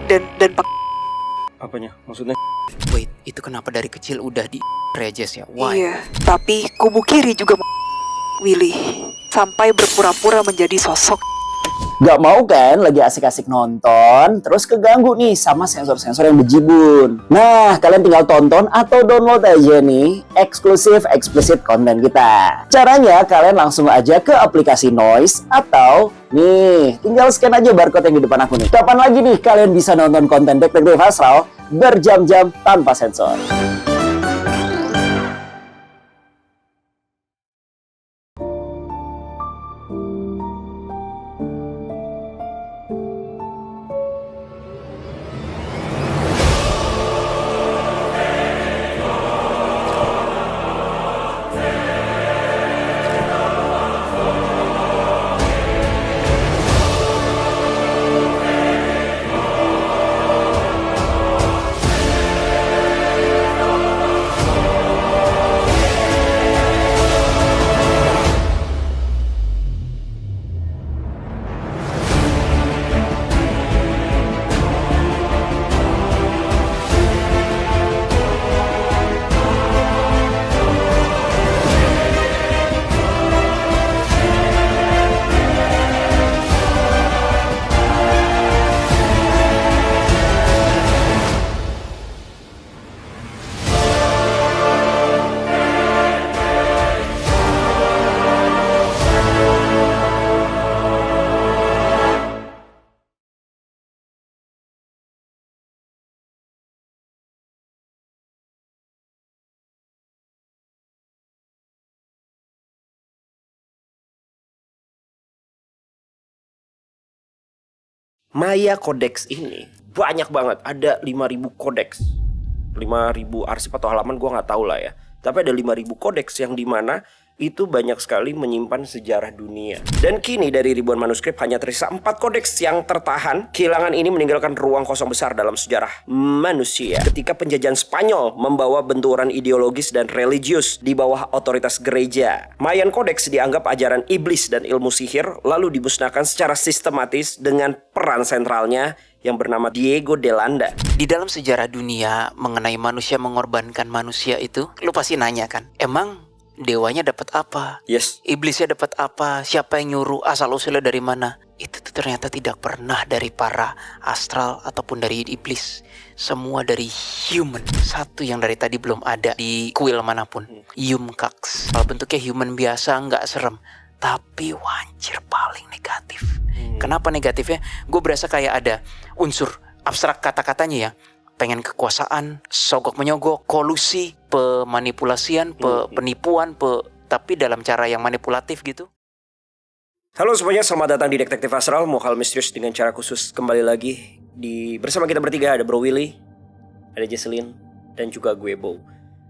dan Apanya? Maksudnya? Wait, itu kenapa dari kecil udah di Regis ya? Why? Iya, tapi kubu kiri juga Willy sampai berpura-pura menjadi sosok. Gak mau kan lagi asik-asik nonton, terus keganggu nih sama sensor-sensor yang bejibun. Nah, kalian tinggal tonton atau download aja nih eksklusif explicit konten kita. Caranya kalian langsung aja ke aplikasi Noise atau nih, tinggal scan aja barcode yang di depan aku nih. Kapan lagi nih kalian bisa nonton konten Detektif Astral berjam-jam tanpa sensor? Maya Codex ini banyak banget, ada 5.000 kodeks, 5.000 arsip atau halaman gue nggak tahu lah ya. Tapi ada 5.000 kodeks yang dimana itu banyak sekali menyimpan sejarah dunia. Dan kini dari ribuan manuskrip hanya tersisa 4 kodeks yang tertahan. Kehilangan ini meninggalkan ruang kosong besar dalam sejarah manusia. Ketika penjajahan Spanyol membawa benturan ideologis dan religius di bawah otoritas gereja, Mayan Codex dianggap ajaran iblis dan ilmu sihir, lalu dimusnahkan secara sistematis dengan peran sentralnya yang bernama Diego de Landa. Di dalam sejarah dunia mengenai manusia mengorbankan manusia itu, lu pasti nanya kan, emang dewanya dapat apa? Yes. Iblisnya dapat apa? Siapa yang nyuruh? Asal-usulnya dari mana? Itu tuh ternyata tidak pernah dari para astral ataupun dari iblis. Semua dari human. Satu yang dari tadi belum ada di kuil manapun. Yumkax. Kalau bentuknya human biasa nggak serem, tapi wancir paling negatif. Kenapa negatifnya? Gue berasa kayak ada unsur abstrak kata-katanya ya. Pengen kekuasaan, sogok menyogok, kolusi, pemanipulasian, penipuan, tapi dalam cara yang manipulatif gitu. Halo semuanya, selamat datang di Detektif Astral, Mokal Misterius dengan cara khusus kembali lagi bersama kita bertiga. Ada Bro Willy, ada Jesselyn, dan juga gue Bo.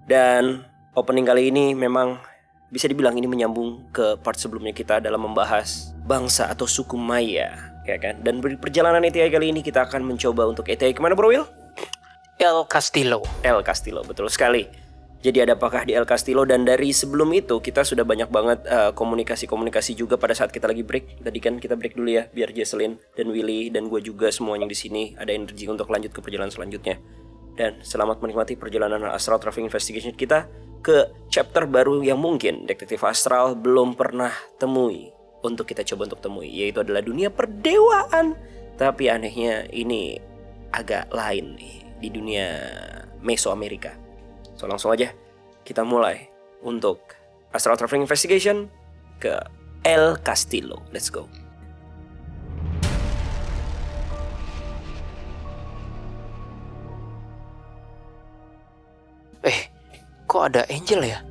Dan opening kali ini memang bisa dibilang ini menyambung ke part sebelumnya kita dalam membahas bangsa atau suku Maya, ya kan? Dan perjalanan ETA kali ini kita akan mencoba untuk ETA kemana Bro Will? El Castillo. El Castillo, betul sekali. Jadi ada apakah di El Castillo? Dan dari sebelum itu kita sudah banyak banget komunikasi juga pada saat kita lagi break. Tadi kan kita break dulu ya, biar Jesselyn dan Willy dan gue juga semuanya di sini ada energi untuk lanjut ke perjalanan selanjutnya. Dan selamat menikmati perjalanan Astral Traveling Investigation kita ke chapter baru yang mungkin Detektif Astral belum pernah temui untuk kita coba untuk temui, yaitu adalah dunia perdewaan. Tapi anehnya ini agak lain nih di dunia Mesoamerika. So langsung aja kita mulai untuk Astral Traveling Investigation ke El Castillo. Let's go. Kok ada Angel ya?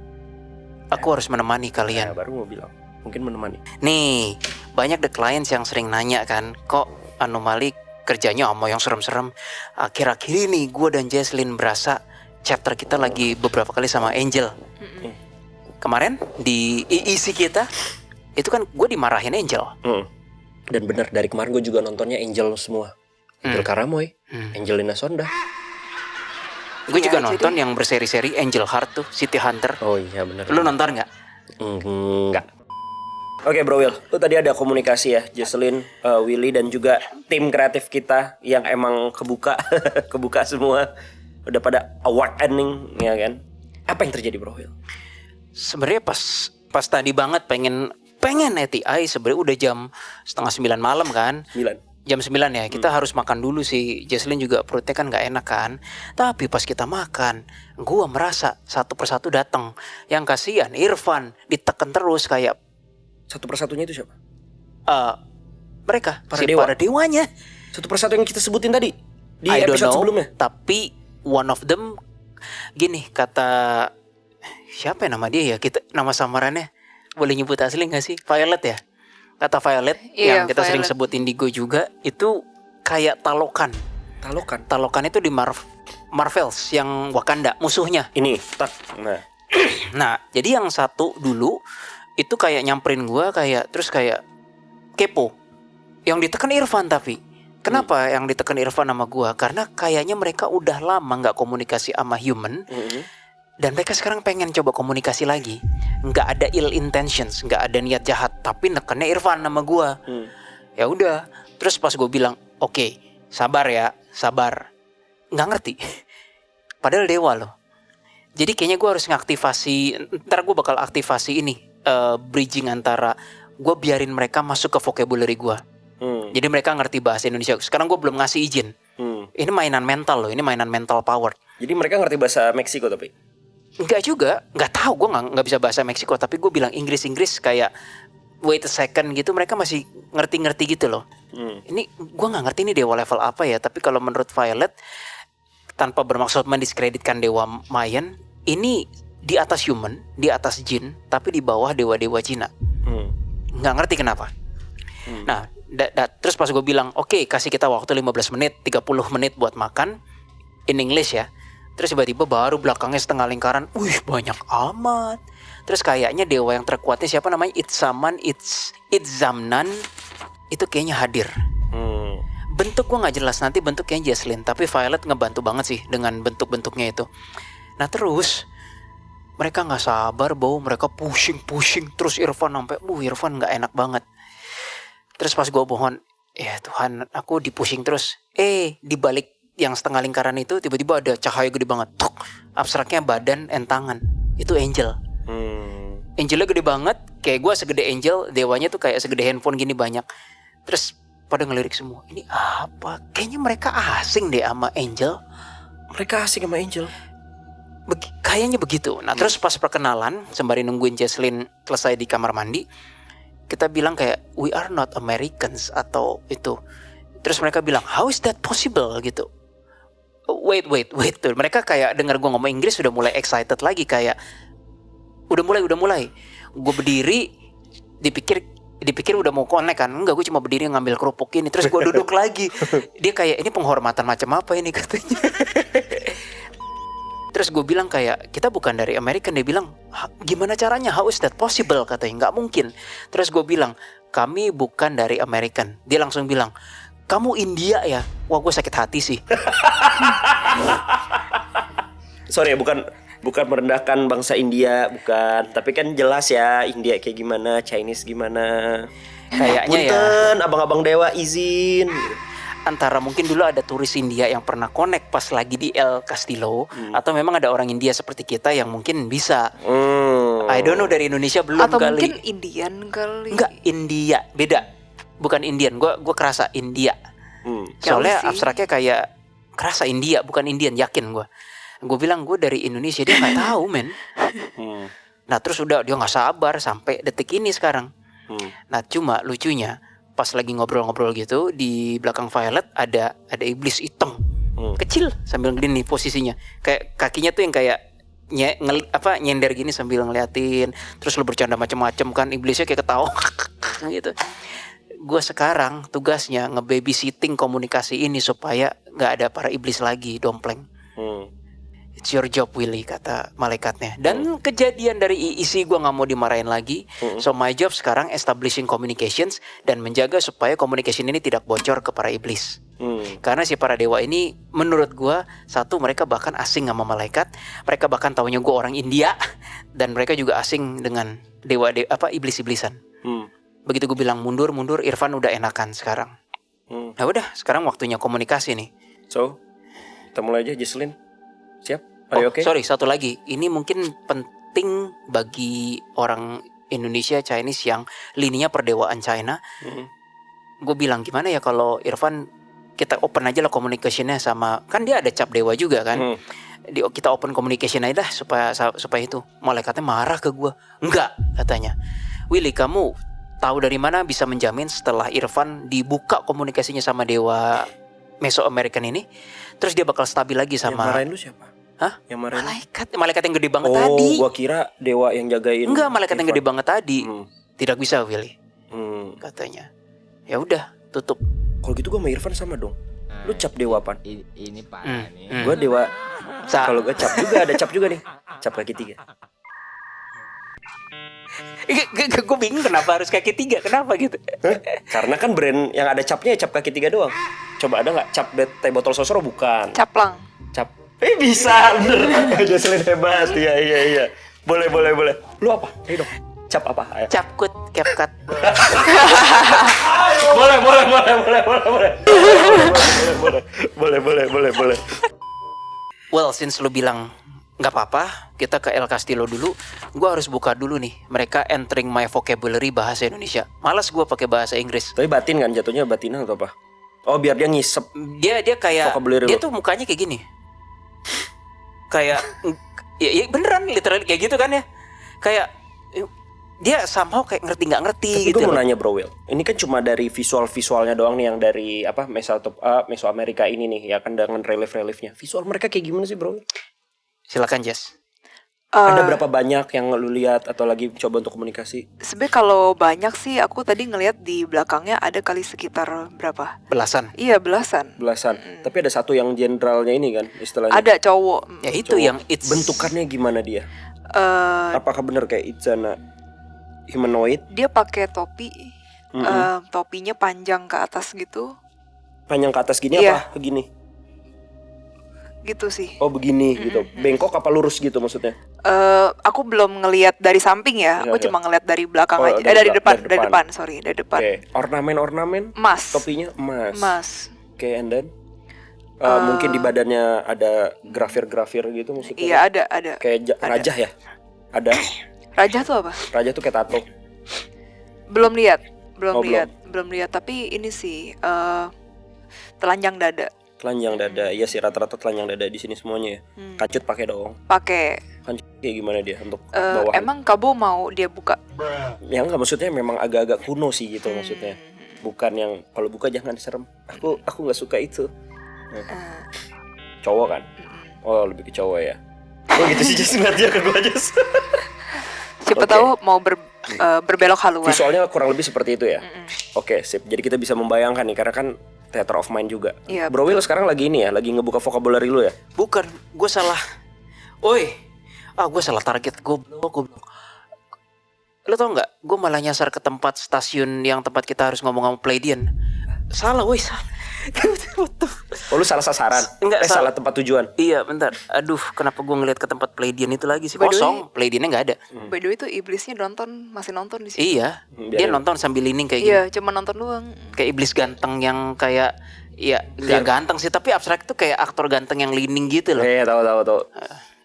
Aku harus menemani kalian. Ya, baru mau bilang, mungkin menemani. Nih, banyak the clients yang sering nanya kan, kok anomali kerjanya sama yang serem-serem. Akhir-akhir ini gue dan Jesselyn berasa chapter kita lagi beberapa kali sama Angel. Kemarin di EEC kita itu kan gue dimarahin Angel. Dan benar, dari kemarin gue juga nontonnya Angel semua. Angel Karamoy, Angelina Sonda. Gue juga nonton yang berseri-seri Angel Heart tuh, City Hunter. Oh iya benar. Lu nonton nggak? Enggak. Oke Bro Will, lu tadi ada komunikasi ya, Jesselyn, Willy dan juga tim kreatif kita yang emang kebuka, kebuka semua, udah pada award ending ya kan? Apa yang terjadi Bro Will? Sebenarnya pas tadi banget pengen ATI sebenarnya udah jam 8:30 malam kan. 9. Jam 9 ya, kita harus makan dulu sih. Jesselyn juga perutnya kan gak enak kan. Tapi pas kita makan, gua merasa satu persatu datang. Yang kasihan Irfan ditekan terus kayak Satu persatunya itu siapa? mereka Para dewa. para dewanya. Satu persatu yang kita sebutin tadi di I don't episode know, sebelumnya. tapi one of them gini kata siapa ya nama dia ya? Kita nama samarannya boleh nyebut asli gak sih? Violet ya? Kata Violet Iya, yang kita sering Violet. sebut Indigo juga itu kayak Talokan. Talokan. Talokan itu di Marvels yang Wakanda musuhnya. Ini, tak. Nah, Nah, jadi yang satu dulu itu kayak nyamperin gua kayak terus kayak kepo. Yang ditekan Irfan tapi kenapa yang ditekan Irfan sama gua? Karena kayaknya mereka udah lama nggak komunikasi sama human dan mereka sekarang pengen coba komunikasi lagi. Nggak ada ill intentions, nggak ada niat jahat, tapi nekannya Irfan sama gua. Ya udah, terus pas gue bilang, "Oke, sabar ya, sabar." Nggak ngerti. Padahal dewa loh. Jadi kayaknya gue harus ngaktifasi. Ntar gue bakal aktivasi ini bridging antara gue biarin mereka masuk ke vocabulary gue. Jadi mereka ngerti bahasa Indonesia. Sekarang gue belum ngasih izin. Ini mainan mental loh. Ini mainan mental power. Jadi mereka ngerti bahasa Meksiko tapi. Enggak juga. Nggak tahu. Gue nggak bisa bahasa Meksiko. Tapi gue bilang Inggris kayak wait a second gitu. Mereka masih ngerti gitu loh. Ini gue nggak ngerti ini dewa level apa ya. Tapi kalau menurut Violet, tanpa bermaksud mendiskreditkan dewa Mayan, ini di atas human, di atas jin, tapi di bawah dewa-dewa Cina. Nggak ngerti kenapa. Nah, terus pas gue bilang, oke, kasih kita waktu 15 menit, 30 menit buat makan, in English ya. Terus tiba-tiba baru belakangnya setengah lingkaran, wih banyak amat. Terus kayaknya dewa yang terkuatnya siapa namanya? Itzamnan, itu kayaknya hadir. Bentuk gue nggak jelas, nanti bentuknya Jesselyn, tapi Violet ngebantu banget sih dengan bentuk-bentuknya itu. Nah terus mereka nggak sabar, bau mereka pushing terus Irfan sampai, Irfan nggak enak banget. Terus pas gue mohon, ya Tuhan, aku dipushing terus. Di balik yang setengah lingkaran itu tiba-tiba ada cahaya gede banget. Tuk, abstraknya badan and tangan. Itu angel. Angelnya gede banget, kayak gue segede angel, dewanya tuh kayak segede handphone gini banyak. Terus pada ngelirik semua, ini apa? Kayaknya mereka asing deh sama angel. Mereka asik sama Angel. Kayaknya begitu. Nah terus pas perkenalan sembari nungguin Jesselyn selesai di kamar mandi, kita bilang kayak we are not Americans atau itu. Terus mereka bilang how is that possible gitu. Wait tuh. Mereka kayak dengar gue ngomong Inggris udah mulai excited lagi kayak udah mulai. Gue berdiri dipikir udah mau connect kan. Enggak, gue cuma berdiri ngambil kerupuk ini. Terus gue duduk lagi. Dia kayak ini penghormatan macam apa ini katanya. Terus gue bilang kayak kita bukan dari Amerika. Dia bilang gimana caranya, how is that possible katanya. Nggak mungkin. Terus gue bilang kami bukan dari American. Dia langsung bilang kamu India ya. Wah gue sakit hati sih. Sorry ya, bukan merendahkan bangsa India, bukan. Tapi kan jelas ya India kayak gimana, Chinese gimana. Kayaknya ya Punten, abang-abang dewa izin. antara mungkin dulu ada turis India yang pernah connect pas lagi di El Castillo, atau memang ada orang India seperti kita yang mungkin bisa. I don't know, dari Indonesia belum Atau kali. mungkin Indian kali. Enggak, India beda, bukan Indian. Gue kerasa India. Soalnya Jauh sih. abstraknya kayak kerasa India, bukan Indian, yakin gue. Gue bilang gue dari Indonesia, dia nggak tahu men. Nah terus udah dia nggak sabar sampai detik ini sekarang. Nah cuma lucunya pas lagi ngobrol-ngobrol gitu di belakang Violet ada iblis hitam kecil sambil gini posisinya, kayak kakinya tuh yang kayak nyender gini sambil ngeliatin. Terus lu bercanda macem-macem kan, iblisnya kayak ketawa gitu. Gue sekarang tugasnya nge-babysitting komunikasi ini supaya nggak ada para iblis lagi dompleng. It's your job Willy, kata malaikatnya. Dan kejadian dari isi gue gak mau dimarahin lagi. So my job sekarang establishing communications dan menjaga supaya communication ini tidak bocor ke para iblis. Karena si para dewa ini menurut gue, satu, mereka bahkan asing sama malaikat. Mereka bahkan taunya gue orang India. Dan mereka juga asing dengan iblis-iblisan. Begitu gue bilang mundur, Irfan udah enakan sekarang. Nah udah, sekarang waktunya komunikasi nih. So, kita mulai aja. Jesslyn, siap? Are you okay? Sorry, satu lagi. Ini mungkin penting bagi orang Indonesia Chinese yang lininya perdewaan China. Gue bilang gimana ya kalau Irfan kita open aja lah communication-nya sama, kan dia ada cap dewa juga kan. Kita open communication aja dah supaya itu. Malaikatnya marah ke gue. Enggak, katanya. Willy, kamu tahu dari mana bisa menjamin setelah Irfan dibuka komunikasinya sama dewa Mesoamerican ini, terus dia bakal stabil lagi sama. Yang marahin lu siapa? Hah? Yang marahin? Malaikat yang gede banget tadi. Oh, gua kira dewa yang jagain. Enggak, malaikat yang gede banget tadi. Tidak bisa, Willy. Katanya. Ya udah, tutup. Kalau gitu gua sama Irfan sama dong. Lu cap dewa apaan? Ini parah nih. Gua dewa. Kalau gua cap juga, ada cap juga nih. Cap kaki 3. Gue bingung kenapa harus kaki 3. Kenapa gitu? Karena kan brand yang ada capnya ya cap kaki 3 doang. Coba ada nggak cap teh botol sosro? Bukan. Caplang. Cap. Bisa bener. Jesslyn hebat. Iya. Boleh. Lu apa? Ayo dong. Cap apa? Ayo. Capkut, CapCut. Boleh. Well, since lu bilang nggak apa-apa, kita ke El Castillo dulu. Gue harus buka dulu nih. Mereka entering my vocabulary bahasa Indonesia. Malas gue pakai bahasa Inggris. Tapi batin kan jatuhnya, batinan atau apa? Oh, biar dia ngisep. Dia kayak vocabulary dia lu. tuh mukanya kayak gini. Kayak ya beneran literal kayak gitu kan ya. Kayak dia somehow kayak ngerti nggak ngerti. Tapi gitu. gue mau nanya Bro Will, ini kan cuma dari visualnya doang nih, yang dari apa Mesoamerika ini nih ya kan, dengan reliefnya. Visual mereka kayak gimana sih Bro Will? Silakan Jess. Ada berapa banyak yang lu lihat atau lagi coba untuk komunikasi? Sebenarnya kalau banyak sih, aku tadi ngelihat di belakangnya ada kali sekitar berapa? Belasan. Iya, belasan. Tapi ada satu yang jenderalnya ini kan istilahnya. Ada cowok. Ya itu yang it's bentukannya gimana dia? Eh, Apakah benar kayak Itzana humanoid? dia pakai topi. Topinya panjang ke atas gitu. Panjang ke atas gini Iya. apa? Begini. Gitu sih. Oh begini gitu. Bengkok apa lurus gitu maksudnya? Aku belum ngelihat dari samping ya. Aku Iya. cuma ngelihat dari belakang Oh, aja. dari Dari dari depan. depan. Sorry, dari depan. Oke. Ornamen Emas. topinya emas. Emas. Oke, and then mungkin di badannya ada grafir gitu maksudnya. Iya, ada. Kayak rajah ya? Ada. Raja tuh apa? Rajah tuh kayak tato. Belum lihat. Oh, Belum lihat. Tapi ini sih telanjang dada. Telanjang dada. Iya sih, rata-rata telanjang dada di sini semuanya ya. Kancut pakai dong. Pakai. Kancut kayak gimana dia untuk bawahan? Emang Kabo mau dia buka? Ya enggak, maksudnya memang agak-agak kuno sih gitu maksudnya. Bukan yang kalau buka jangan serem. Aku nggak suka itu. Cowok kan? Oh, lebih ke cowok ya. Oh gitu sih, Jess, ngeliat dia ke gua Jess. Siapa Oke. tahu mau berbelok haluan. Visualnya kurang lebih seperti itu ya. Oke, sip. Jadi kita bisa membayangkan nih, karena kan theater of mind juga. Iya, Bro Will sekarang lagi ini ya, lagi ngebuka vocabulary lu ya. bukan, gue salah. Oi. Gue salah target. Goblok. Lo tau nggak? Gue malah nyasar ke tempat stasiun yang tempat kita harus ngomong sama Pleiadian. Salah, woi. Oh, lu salah sasaran. Enggak, salah tempat tujuan. Iya, bentar. Aduh, kenapa gue ngeliat ke tempat Pleiadian itu lagi sih? By the way- Kosong. Pleiadiannya nggak ada. By the way itu iblisnya masih nonton di sini. Iya. Dia biarin. nonton sambil leaning kayak gini. Iya, cuma nonton doang. Kayak iblis ganteng yang kayak ya nggak ganteng sih, tapi abstrak tuh kayak aktor ganteng yang leaning gitu loh. Iya, tahu.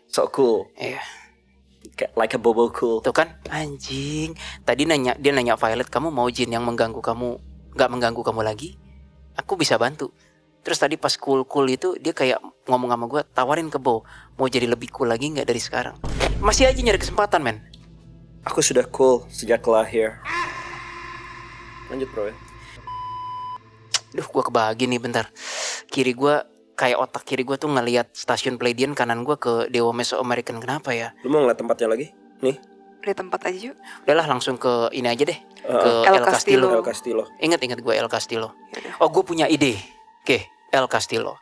So cool. Iya. Kayak like a bobo cool. Tuh kan anjing. Tadi dia nanya Violet, kamu mau jin yang mengganggu kamu, nggak mengganggu kamu lagi? Aku bisa bantu. Terus tadi pas cool itu dia kayak ngomong sama gue, tawarin ke Bo, mau jadi lebih cool lagi nggak dari sekarang? Masih aja nyari kesempatan, men. Aku sudah cool sejak lahir. Lanjut Bro ya. Duh, gue kebagi nih, bentar. Kiri gue kayak otak kiri gue tuh ngelihat stasiun Pleiadian, kanan gue ke Dewa Mesoamerican. Kenapa ya? Lu mau ngeliat tempatnya lagi? Nih. Dari tempat aja yuk. Udahlah, langsung ke ini aja deh, ke El El Castillo. Castillo. El Castillo. Ingat gue El Castillo. Oh, gue punya ide. Oke, El Castillo.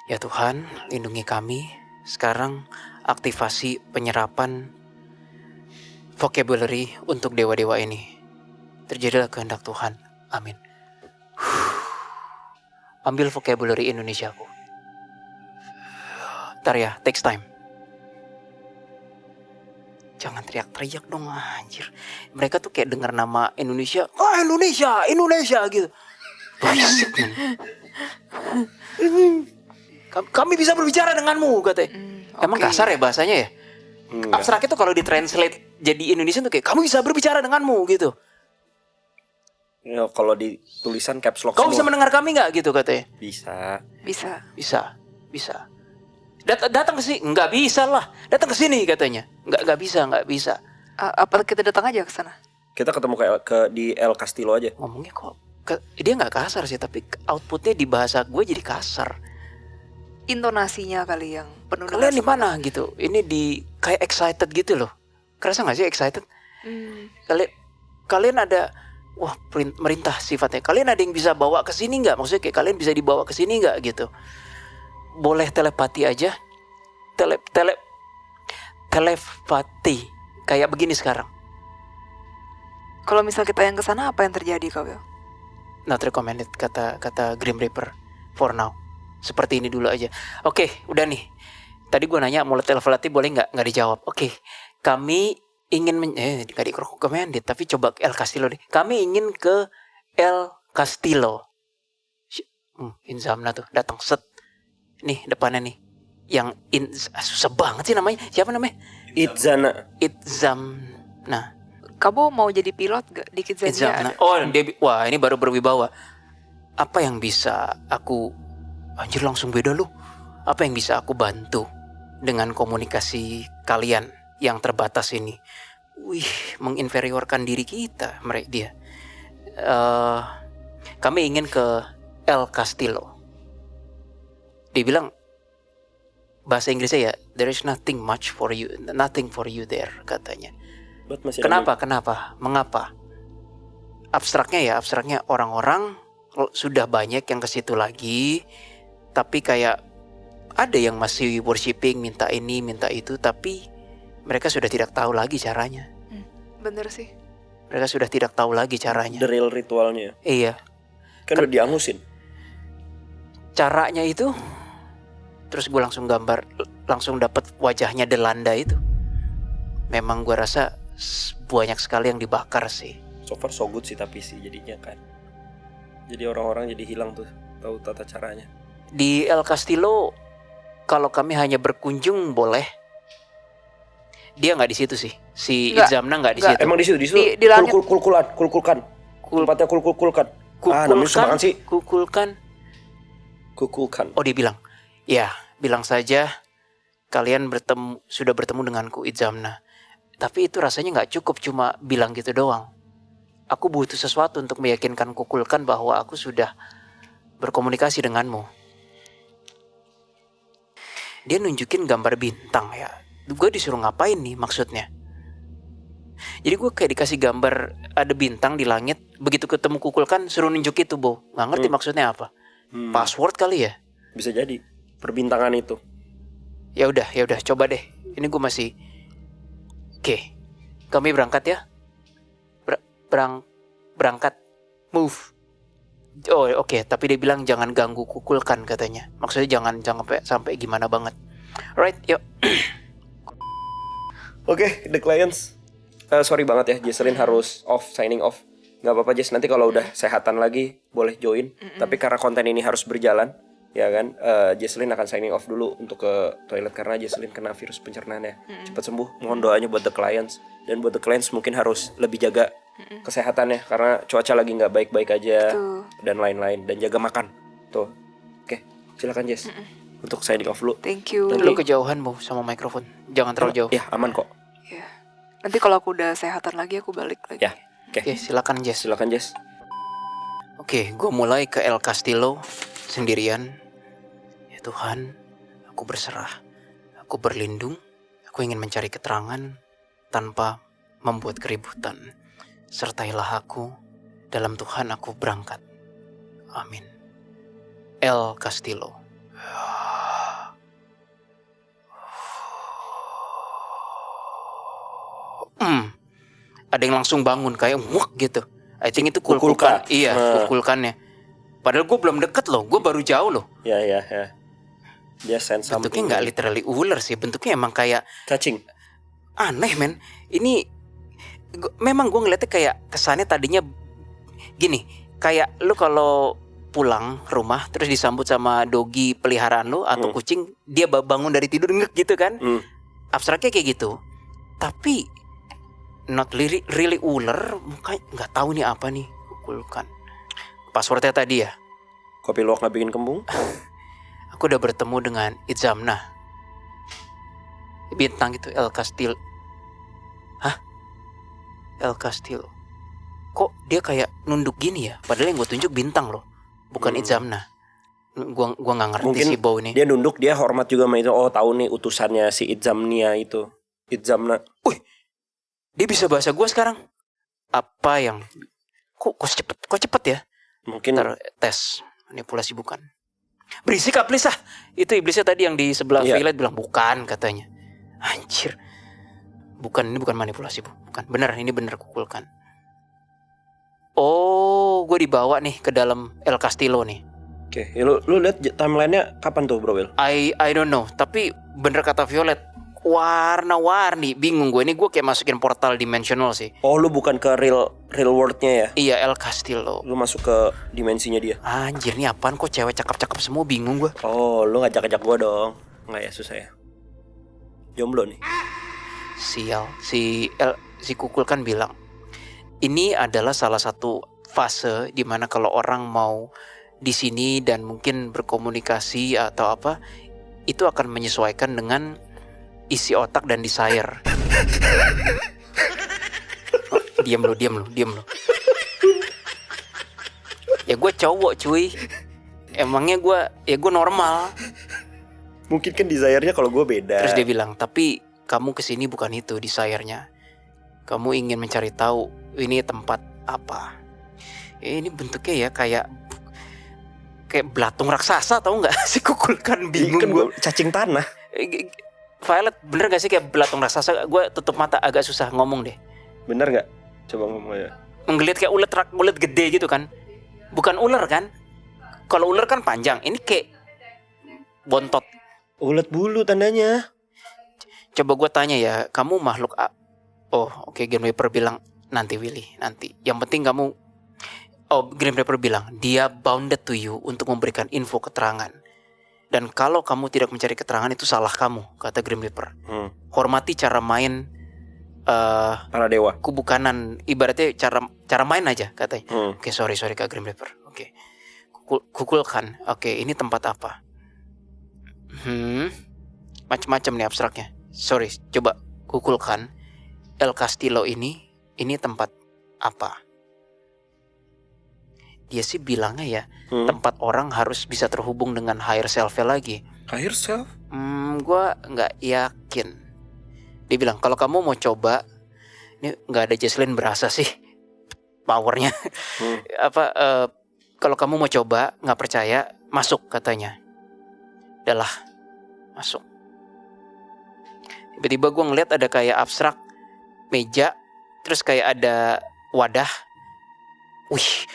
Ya Tuhan, lindungi kami. Sekarang aktivasi penyerapan vocabulary untuk dewa-dewa ini. Terjadilah kehendak Tuhan. Amin. Ambil vocabulary Indonesiaku. Ntar ya, takes time. jangan teriak-teriak dong anjir. Mereka tuh kayak dengar nama Indonesia, oh Indonesia gitu. Berisik men. Kami bisa berbicara denganmu katanya. Emang Oke. kasar ya bahasanya ya? Enggak. Abstraknya tuh kalau ditranslate jadi Indonesia tuh kayak kamu bisa berbicara denganmu gitu. Ya, kalau di tulisan caps lock Kau bisa semua. mendengar kami nggak gitu katanya? Bisa. Bisa. Datang ke sini nggak bisa lah. Datang ke sini katanya. Nggak bisa. Apa kita datang aja ke sana? Kita ketemu di El Castillo aja. Ngomongnya kok dia nggak kasar sih, tapi outputnya di bahasa gue jadi kasar. Intonasinya kali yang penuh dengan Kalian di semangat. mana gitu? Ini di kayak excited gitu loh. Kerasa nggak sih excited? Hmm. Kalian ada merintah sifatnya. Kalian ada yang bisa bawa ke sini nggak? Maksudnya kayak kalian bisa dibawa ke sini nggak gitu? Boleh telepati aja. Telepati kayak begini sekarang. Kalau misal kita yang ke sana, apa yang terjadi, Kak Will? Not recommended kata Grim Reaper for now. Seperti ini dulu aja. Oke, udah nih. Tadi gue nanya mau telepati boleh nggak dijawab. Oke, kami ingin nggak di recommended, tapi coba El Castillo deh. Kami ingin ke El Castillo. Inzamna tuh datang set. Nih depannya nih. Yang susah banget sih namanya. Siapa namanya? Itzamna. Kamu mau jadi pilot gak? Di Kidzania ada. Oh, wah ini baru berwibawa. Apa yang bisa aku anjir langsung beda lu. Apa yang bisa aku bantu dengan komunikasi kalian yang terbatas ini? Wih, menginferiorkan diri kita dia. Kami ingin ke El Castillo. Dia bilang bahasa Inggrisnya ya, there is nothing for you there katanya. Kenapa? Mengapa? Abstraknya orang-orang sudah banyak yang ke situ lagi, tapi kayak ada yang masih worshipping, minta ini, minta itu, tapi mereka sudah tidak tahu lagi caranya. Bener sih. Mereka sudah tidak tahu lagi caranya. The real ritualnya. Iya. Kan udah diangusin. Caranya itu, terus gue langsung dapat wajahnya Delanda itu. Memang gue rasa banyak sekali yang dibakar sih. So far so good sih tapi sih jadinya kan. Jadi orang-orang jadi hilang tuh tahu tata caranya. Di El Castillo kalau kami hanya berkunjung boleh. Dia nggak di situ sih. Si Itzamna nggak di situ. Emang di situ Di langit. kulkulkan. Tempatnya kulkulkan. Namanya semangat sih. Kukulkan. Oh dia bilang, ya bilang saja kalian sudah bertemu denganku Itzamna. Tapi itu rasanya nggak cukup cuma bilang gitu doang. Aku butuh sesuatu untuk meyakinkan Kukulkan bahwa aku sudah berkomunikasi denganmu. Dia nunjukin gambar bintang ya. Gue disuruh ngapain nih maksudnya? Jadi gue kayak dikasih gambar ada bintang di langit. Begitu ketemu Kukulkan suruh nunjuk itu, Bo. Nggak ngerti maksudnya apa. Password kali ya? Bisa jadi perbintangan itu. Ya udah, coba deh. Ini gue masih. Oke, kami berangkat ya. Berangkat. Move. Oh oke, tapi dia bilang jangan ganggu Kukulkan katanya. Maksudnya jangan sampai gimana banget. Alright, yuk. Oke, the clients. Sorry banget ya, Jesselyn harus signing off. Gak apa-apa Jess, nanti kalau udah sehatan lagi boleh join. Tapi karena konten ini harus berjalan, ya kan, Jesselyn akan signing off dulu untuk ke toilet karena Jesselyn kena virus pencernaannya. Cepat sembuh, mohon doanya buat the clients. Dan buat the clients mungkin harus lebih jaga kesehatannya karena cuaca lagi nggak baik-baik aja. Dan lain-lain, dan jaga makan. Tuh, oke, silakan Jess untuk signing off dulu. Thank you. Lu kejauhan Bo sama mikrofon. Jangan terlalu jauh. Ya aman kok. Ya. Nanti kalau aku udah sehatan lagi aku balik lagi. Ya, oke. Oke, silakan Jess. Silakan Jess. Oke, gue mulai ke El Castillo sendirian. Ya Tuhan, aku berserah. Aku berlindung. Aku ingin mencari keterangan tanpa membuat keributan. Sertailah aku. Dalam Tuhan aku berangkat. Amin. El Castillo. Ada yang langsung bangun kayak wak gitu. I think itu Kukulkan. Iya, Kukulkannya. Padahal gue belum deket loh, gue baru jauh loh. Ya. Dia sense something. Bentuknya nggak literally ular sih, bentuknya emang kayak cacing. Aneh men. Ini memang gue ngeliatnya kayak kesannya tadinya gini, kayak lu kalau pulang rumah terus disambut sama dogi peliharaan lu atau kucing, dia bangun dari tidur ngek gitu kan. Abstraknya kayak gitu. Tapi not really ular, mukanya nggak tahu nih apa nih. Kukulkan. Passwordnya tadi ya. Kopi luwak nggak bikin kembung? Aku udah bertemu dengan Itzamna. Bintang itu El Castillo. Hah? El Castillo. Kok dia kayak nunduk gini ya? Padahal yang gue tunjuk bintang loh, bukan Itzamna. Gua nggak ngerti Mungkin sih bau ini. dia nunduk, dia hormat juga sama itu. Oh tahu nih utusannya si Itzamnia itu. Itzamna. Wih, dia bisa bahasa gue sekarang. Apa yang? Kok cepet ya? Mungkin Ntar tes manipulasi bukan. Berisik please ah. Itu iblisnya tadi yang di sebelah Violet bilang bukan katanya. Anjir. Bukan, ini bukan manipulasi bu. Bukan, bener, ini bener kukulkan. Oh, gue dibawa nih ke dalam El Castillo nih. Oke, ya lu lihat timelinenya kapan tuh Bro Will? I don't know, tapi bener kata Violet, warna-warni, bingung gue. Ini gue kayak masukin portal dimensional sih. Oh lu bukan ke real worldnya ya? Iya, El Castillo. Lu masuk ke dimensinya dia. Anjir, nih apaan kok cewek cakep-cakep semua, bingung gue. Oh lu ngajak-ngajak gua dong. Nggak ya, susah ya. Jomblo nih. Sial, si Kukul kan bilang ini adalah salah satu fase di mana kalau orang mau di sini dan mungkin berkomunikasi atau apa, itu akan menyesuaikan dengan isi otak dan desire. Oh, diam lo. Ya gue cowok cuy. Emangnya gue normal. Mungkin kan desire-nya kalau gue beda. Terus dia bilang, tapi kamu kesini bukan itu desire-nya. Kamu ingin mencari tahu ini tempat apa. Ini bentuknya ya kayak belatung raksasa, tahu nggak? Si Kukul kan bingung kan gue. Cacing tanah. Violet, bener gak sih kayak belatung raksasa? Gue tutup mata agak susah ngomong deh. Bener nggak? Coba ngomong ya. Menggeliat kayak ulet gede gitu kan. Bukan ular kan? Kalau ular kan panjang. Ini kayak bontot. Ulet bulu tandanya. Coba gue tanya ya, kamu makhluk Oh oke, Grim Reaper bilang nanti Willy, nanti. Yang penting kamu. Oh, Grim Reaper bilang dia bounded to you untuk memberikan info keterangan. Dan kalau kamu tidak mencari keterangan itu salah kamu, kata Grim Reaper. Hormati cara main para dewa. kubu kanan, ibaratnya cara main aja katanya. Oke, sorry Kak Grim Reaper. Oke. Kukulkan. Oke, ini tempat apa? Macam-macam nih abstraknya. Sorry, coba kukulkan. El Castillo ini tempat apa? Dia sih bilangnya ya, tempat orang harus bisa terhubung dengan higher self-nya lagi. Higher self? Gua nggak yakin. Dia bilang kalau kamu mau coba, ini nggak ada Jesslyn berasa sih powernya. Kalau kamu mau coba, nggak percaya, masuk katanya. Udahlah, masuk. Tiba-tiba gue ngeliat ada kayak abstrak meja, terus kayak ada wadah. Wih,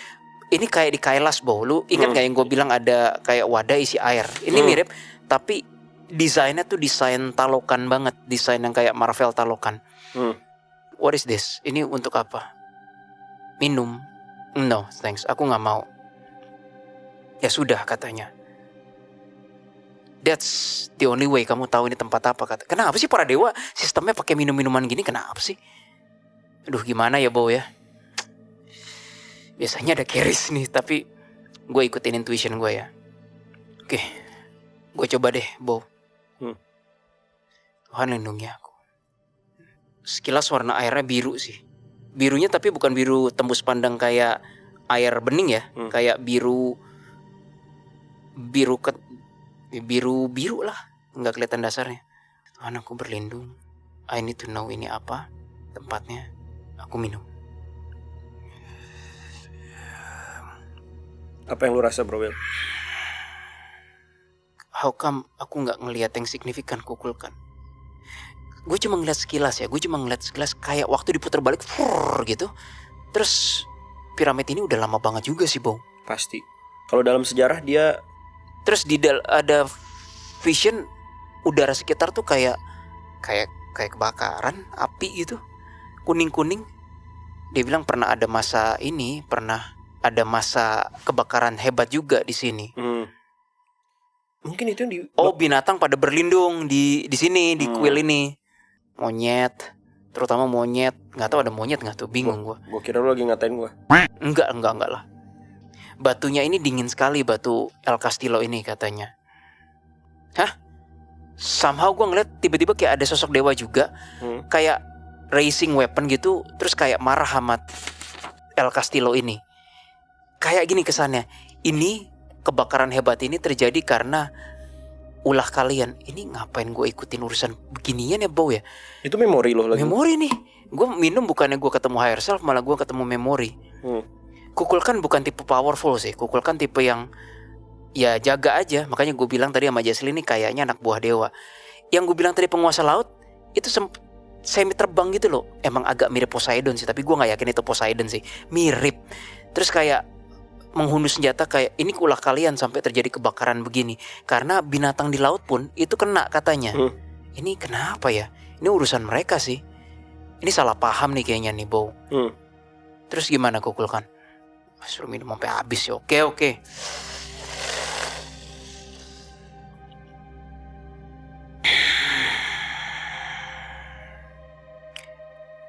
ini kayak di Kailas, Bo. Lu ingat gak yang gue bilang ada kayak wadah isi air? Ini mirip, tapi desainnya tuh desain talokan banget, desain yang kayak Marvel talokan. What is this? Ini untuk apa? Minum? No, thanks. Aku nggak mau. Ya sudah katanya. That's the only way kamu tahu ini tempat apa, kata. Kenapa sih para dewa sistemnya pakai minum-minuman gini? Kenapa sih? Aduh, gimana ya, Bo ya? Biasanya ada keris nih, tapi gue ikutin intuition gue ya. Oke, gue coba deh, Bo. Tuhan lindungi aku. Sekilas warna airnya biru sih. Birunya tapi bukan biru tembus pandang kayak air bening ya. Kayak biru lah, nggak kelihatan dasarnya. Tuhan, aku berlindung. I need to know ini apa tempatnya. Aku minum. Apa yang lu rasa, Bro Will? How come aku nggak ngelihat yang signifikan kukulkan? Gue cuma ngeliat sekilas ya. Gue cuma ngeliat sekilas kayak waktu diputar balik gitu. Terus piramid ini udah lama banget juga sih, Bo. Pasti. Kalau dalam sejarah dia. Terus ada vision udara sekitar tuh kayak kayak kebakaran, api gitu, kuning-kuning. Dia bilang pernah ada masa kebakaran hebat juga di sini. Mungkin itu yang di Oh, binatang pada berlindung di sini, di kuil ini. Monyet, terutama monyet. Nggak tahu ada monyet nggak tuh, bingung gua. Gua kira lu lagi ngatain gua. Enggak lah. Batunya ini dingin sekali, batu El Castillo ini katanya. Hah? Somehow gue ngeliat tiba-tiba kayak ada sosok dewa juga, kayak raising weapon gitu, terus kayak marah sama El Castillo ini. Kayak gini kesannya, ini kebakaran hebat ini terjadi karena ulah kalian. Ini ngapain gue ikutin urusan beginian ya, Bow ya? Itu memori lo lagi. Memori nih. Gue minum bukannya gue ketemu higher self, malah gue ketemu memori. Kukulkan bukan tipe powerful sih. Kukulkan tipe yang ya jaga aja. Makanya gue bilang tadi sama Jaslyn ini kayaknya anak buah dewa. Yang gue bilang tadi penguasa laut itu semi terbang gitu loh. Emang agak mirip Poseidon sih, tapi gue gak yakin itu Poseidon sih. Mirip. Terus kayak menghunus senjata, kayak ini ulah kalian sampai terjadi kebakaran begini. Karena binatang di laut pun itu kena katanya. Ini kenapa ya? Ini urusan mereka sih. Ini salah paham nih kayaknya nih, Bow. Terus gimana Kukulkan? Suruh minum sampai habis ya. Oke.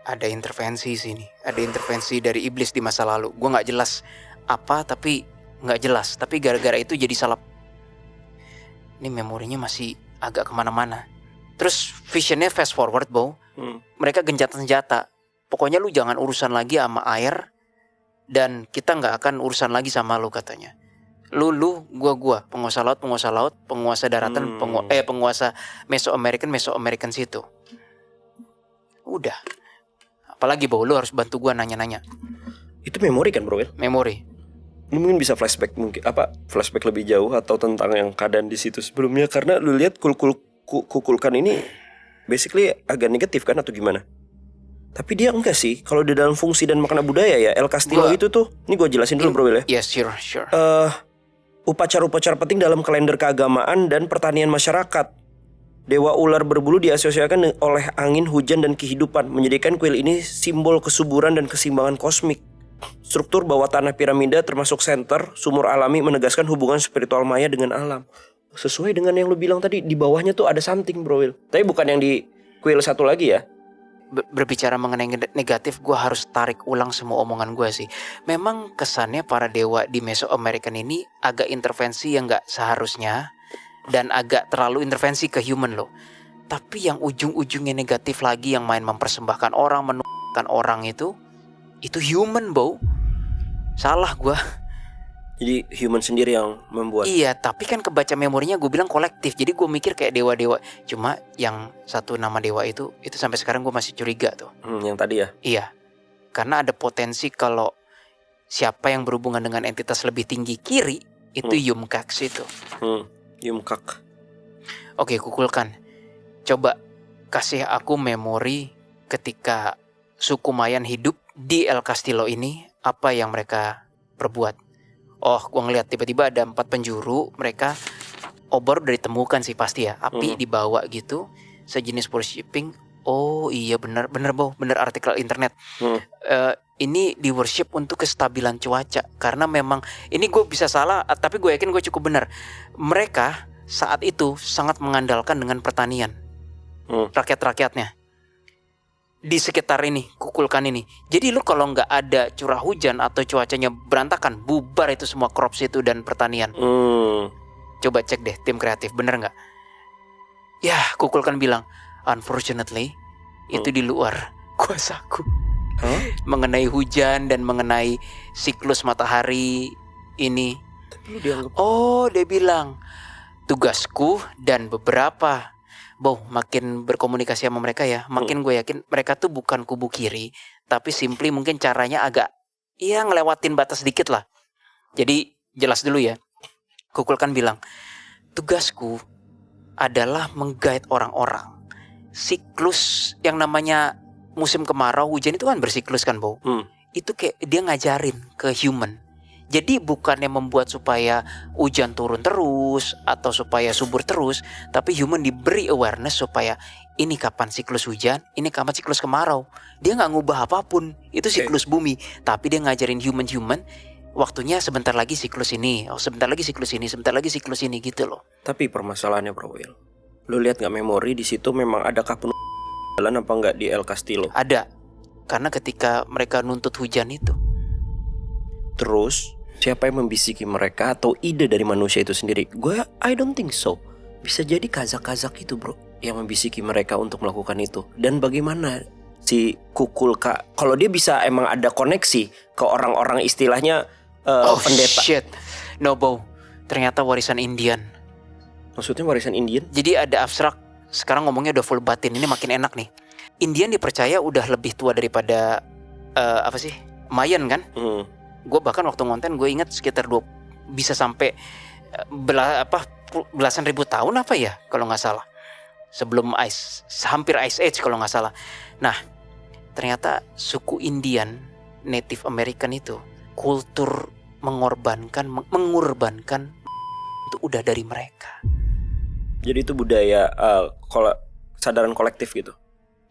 Ada intervensi sini. Ada intervensi dari iblis di masa lalu. Gue gak jelas apa, tapi gak jelas. Tapi gara-gara itu jadi salah. Ini memorinya masih agak kemana-mana. Terus visionnya fast forward, Bow. Mereka gencatan senjata. Pokoknya lu jangan urusan lagi sama air. Dan kita gak akan urusan lagi sama lu katanya. Lu, gua, penguasa laut, penguasa daratan, penguasa Mesoamerican situ. Udah. Apalagi Bow, lu harus bantu gua nanya-nanya. Itu memori kan, Bro? Memori. Lu mungkin bisa flashback flashback lebih jauh atau tentang yang keadaan di situ sebelumnya, karena lu lihat Kukulkan ini basically agak negatif kan atau gimana? Tapi dia enggak sih. Kalau di dalam fungsi dan makna budaya ya, El Castillo itu tuh, ini gue jelasin dulu, Bro ya. Yes, sure. Upacara-upacara penting dalam kalender keagamaan dan pertanian masyarakat. Dewa ular berbulu diasosiasikan oleh angin, hujan, dan kehidupan, menjadikan kuil ini simbol kesuburan dan keseimbangan kosmik. Struktur bawah tanah piramida termasuk senter, sumur alami, menegaskan hubungan spiritual Maya dengan alam. Sesuai dengan yang lu bilang tadi, di bawahnya tuh ada something, Bro. Tapi bukan yang di kuil satu lagi ya. Berbicara mengenai negatif, gue harus tarik ulang semua omongan gue sih. Memang kesannya para dewa di Mesoamerican ini agak intervensi yang gak seharusnya. Dan agak terlalu intervensi ke human loh. Tapi yang ujung-ujungnya negatif lagi, yang main mempersembahkan orang, menukar orang itu human, Bow. Salah gue. Jadi human sendiri yang membuat. Iya, tapi kan kebaca memorinya gue bilang kolektif. Jadi gue mikir kayak dewa-dewa. Cuma yang satu nama dewa itu sampai sekarang gue masih curiga tuh. Yang tadi ya? Iya, karena ada potensi kalau siapa yang berhubungan dengan entitas lebih tinggi kiri itu Yumkak itu. Yumkak. Oke, Kukulkan. Coba kasih aku memori ketika suku Mayan hidup di El Castillo ini. Apa yang mereka perbuat? Oh, gue ngeliat tiba-tiba ada 4 penjuru. Mereka obor udah ditemukan sih pasti ya. Api dibawa gitu, sejenis worshipping. Oh iya, bener Bow, bener artikel internet. Ini di worship untuk kestabilan cuaca. Karena memang, ini gue bisa salah, tapi gue yakin gue cukup benar. Mereka saat itu sangat mengandalkan dengan pertanian. Rakyat-rakyatnya di sekitar ini, Kukulkan ini. Jadi lu kalau nggak ada curah hujan atau cuacanya berantakan, bubar itu semua crops itu dan pertanian. Coba cek deh tim kreatif, bener nggak? Ya, Kukulkan bilang, unfortunately itu di luar kuasaku. Mengenai hujan dan mengenai siklus matahari ini. Oh, dia bilang tugasku dan beberapa. Bow, makin berkomunikasi sama mereka ya, makin gue yakin mereka tuh bukan kubu kiri, tapi simply mungkin caranya agak ngelewatin batas dikit lah. Jadi jelas dulu ya, Kukulkan bilang, tugasku adalah mengguide orang-orang. Siklus yang namanya musim kemarau, hujan itu kan bersiklus kan, Bow. Itu kayak dia ngajarin ke human. Jadi bukannya membuat supaya hujan turun terus atau supaya subur terus, tapi human diberi awareness supaya ini kapan siklus hujan, ini kapan siklus kemarau. Dia nggak ngubah apapun, itu siklus bumi. Tapi dia ngajarin human waktunya sebentar lagi siklus ini, sebentar lagi siklus ini, sebentar lagi siklus ini gitu loh. Tapi permasalahannya Bro Will, lu lihat nggak memori di situ memang adakah jalan apa nggak di El Castillo? Ada, karena ketika mereka nuntut hujan itu. Terus siapa yang membisiki mereka atau ide dari manusia itu sendiri? I don't think so. Bisa jadi kazak-kazak itu bro yang membisiki mereka untuk melakukan itu. Dan bagaimana si Kukulka, kalau dia bisa emang ada koneksi ke orang-orang istilahnya pendeta. Shit, Nobo, ternyata warisan Indian. Maksudnya warisan Indian? Jadi ada abstrak, sekarang ngomongnya udah full batin, ini makin enak nih. Indian dipercaya udah lebih tua daripada Mayan kan? Gue bahkan waktu ngonten gue ingat sekitar bisa sampai belasan ribu tahun apa ya kalau nggak salah, sebelum hampir Ice Age kalau nggak salah. Nah ternyata suku Indian Native American itu kultur mengorbankan itu udah dari mereka. Jadi itu budaya kesadaran kolektif gitu.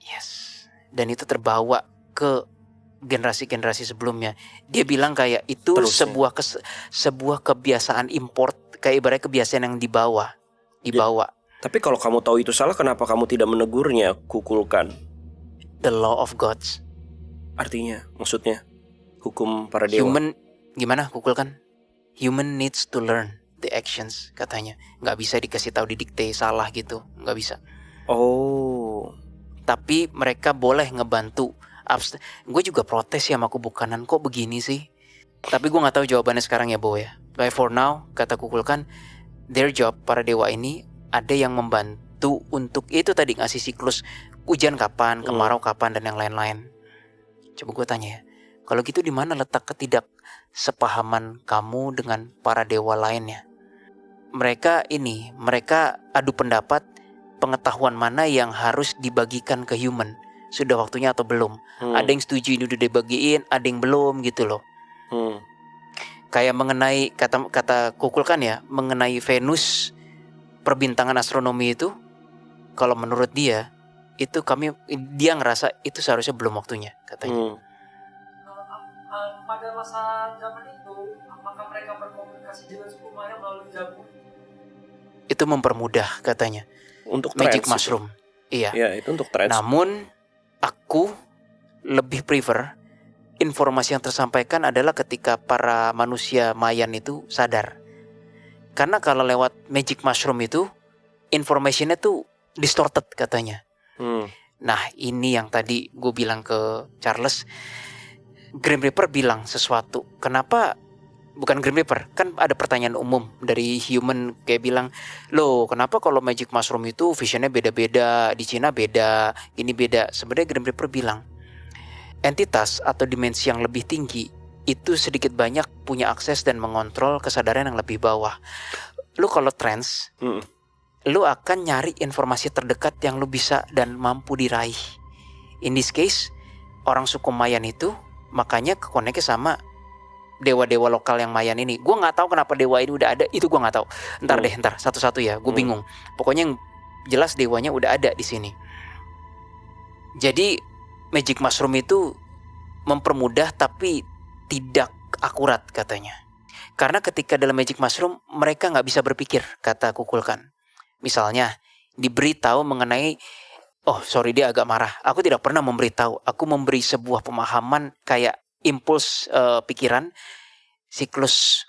Yes, dan itu terbawa ke generasi-generasi sebelumnya. Dia bilang kayak itu sebuah kebiasaan import, kayak ibaratnya kebiasaan yang dibawa. Tapi kalau kamu tahu itu salah, kenapa kamu tidak menegurnya, Kukulkan? The law of gods. Artinya, maksudnya hukum para dewa. Human gimana Kukulkan? Human needs to learn the actions katanya. Nggak bisa dikasih tahu didikte salah gitu, nggak bisa. Oh. Tapi mereka boleh ngebantu. Gue juga protes ya sama Kubukanan, kok begini sih. Tapi gue gak tahu jawabannya sekarang ya Bo ya. But for now, kata Kukulkan, their job, para dewa ini ada yang membantu untuk itu tadi, ngasih siklus hujan kapan, kemarau kapan, dan yang lain-lain. Coba gue tanya ya, kalau gitu di mana letak ketidaksepahaman kamu dengan para dewa lainnya? Mereka adu pendapat pengetahuan mana yang harus dibagikan ke human. Sudah waktunya atau belum? Ada yang setuju ini udah dibagiin, ada yang belum gitu loh. Kayak mengenai kata Kukulkan ya, mengenai Venus, perbintangan astronomi itu, kalau menurut dia itu dia ngerasa itu seharusnya belum waktunya katanya. Pada masa zaman itu, apakah mereka berkomunikasi dengan suku Maya melalui jagung? Itu mempermudah katanya. Untuk magic trans mushroom. Itu. Iya. Ya, itu untuk trans. Namun aku lebih prefer informasi yang tersampaikan adalah ketika para manusia Mayan itu sadar. Karena kalau lewat magic mushroom itu informationnya tuh distorted katanya. Nah ini yang tadi gue bilang ke Charles, Grim Reaper bilang sesuatu. Kenapa? Bukan Grim Reaper, kan ada pertanyaan umum dari human kayak bilang, loh kenapa kalau magic mushroom itu visionnya beda-beda, di Cina beda, ini beda. Sebenarnya Grim Reaper bilang, entitas atau dimensi yang lebih tinggi itu sedikit banyak punya akses dan mengontrol kesadaran yang lebih bawah. Lu kalau trans, lu akan nyari informasi terdekat yang lu bisa dan mampu diraih. In this case, orang suku Mayan itu makanya kekoneknya sama dewa-dewa lokal yang Mayan ini. Gue nggak tahu kenapa dewa ini udah ada, itu gue nggak tahu. Ntar satu-satu ya, gue bingung. Pokoknya yang jelas dewanya udah ada di sini. Jadi magic mushroom itu mempermudah tapi tidak akurat katanya. Karena ketika dalam magic mushroom mereka nggak bisa berpikir, kata Kukulkan. Misalnya diberitahu mengenai, dia agak marah. Aku tidak pernah memberitahu. Aku memberi sebuah pemahaman kayak impuls pikiran, siklus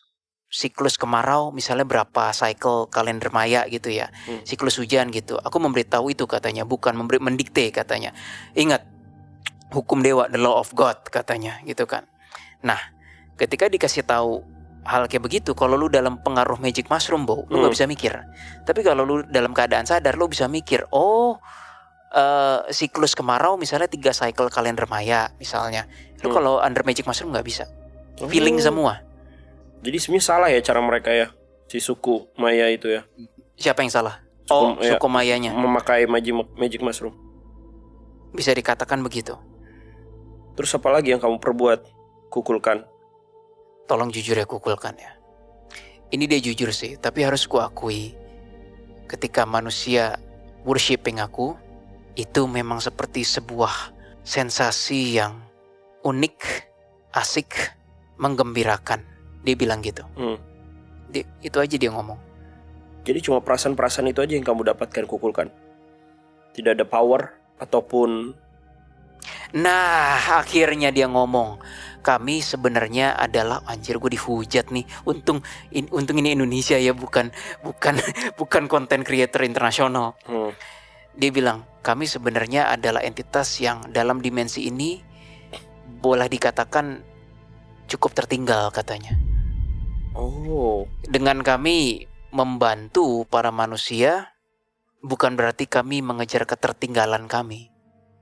kemarau misalnya berapa cycle kalender Maya gitu ya, siklus hujan gitu. Aku memberitahu itu katanya, bukan mendikte katanya. Ingat hukum dewa, the law of God katanya gitu kan. Nah ketika dikasih tahu hal kayak begitu, kalau lu dalam pengaruh magic mushroom lu nggak bisa mikir. Tapi kalau lu dalam keadaan sadar lu bisa mikir, siklus kemarau misalnya 3 cycle kalender Maya misalnya. Lu kalau under magic mushroom nggak bisa. Feeling semua. Jadi sebenarnya salah ya cara mereka ya, si suku Maya itu ya. Siapa yang salah? Suku Mayanya memakai magic mushroom. Bisa dikatakan begitu. Terus apa lagi yang kamu perbuat, Kukulkan? tolong jujur ya Kukulkan ya. Ini dia jujur sih, tapi harus kuakui ketika manusia worshipping aku, itu memang seperti sebuah sensasi yang unik, asik, menggembirakan. Dia bilang gitu. Itu aja dia ngomong. Jadi cuma perasaan-perasaan itu aja yang kamu dapatkan Kukulkan? Tidak ada power ataupun... Nah, akhirnya dia ngomong, kami sebenarnya adalah, anjir gue dihujat nih. Untung ini Indonesia ya, bukan konten creator internasional. Dia bilang, kami sebenarnya adalah entitas yang dalam dimensi ini boleh dikatakan cukup tertinggal katanya. Oh. Dengan kami membantu para manusia, bukan berarti kami mengejar ketertinggalan kami.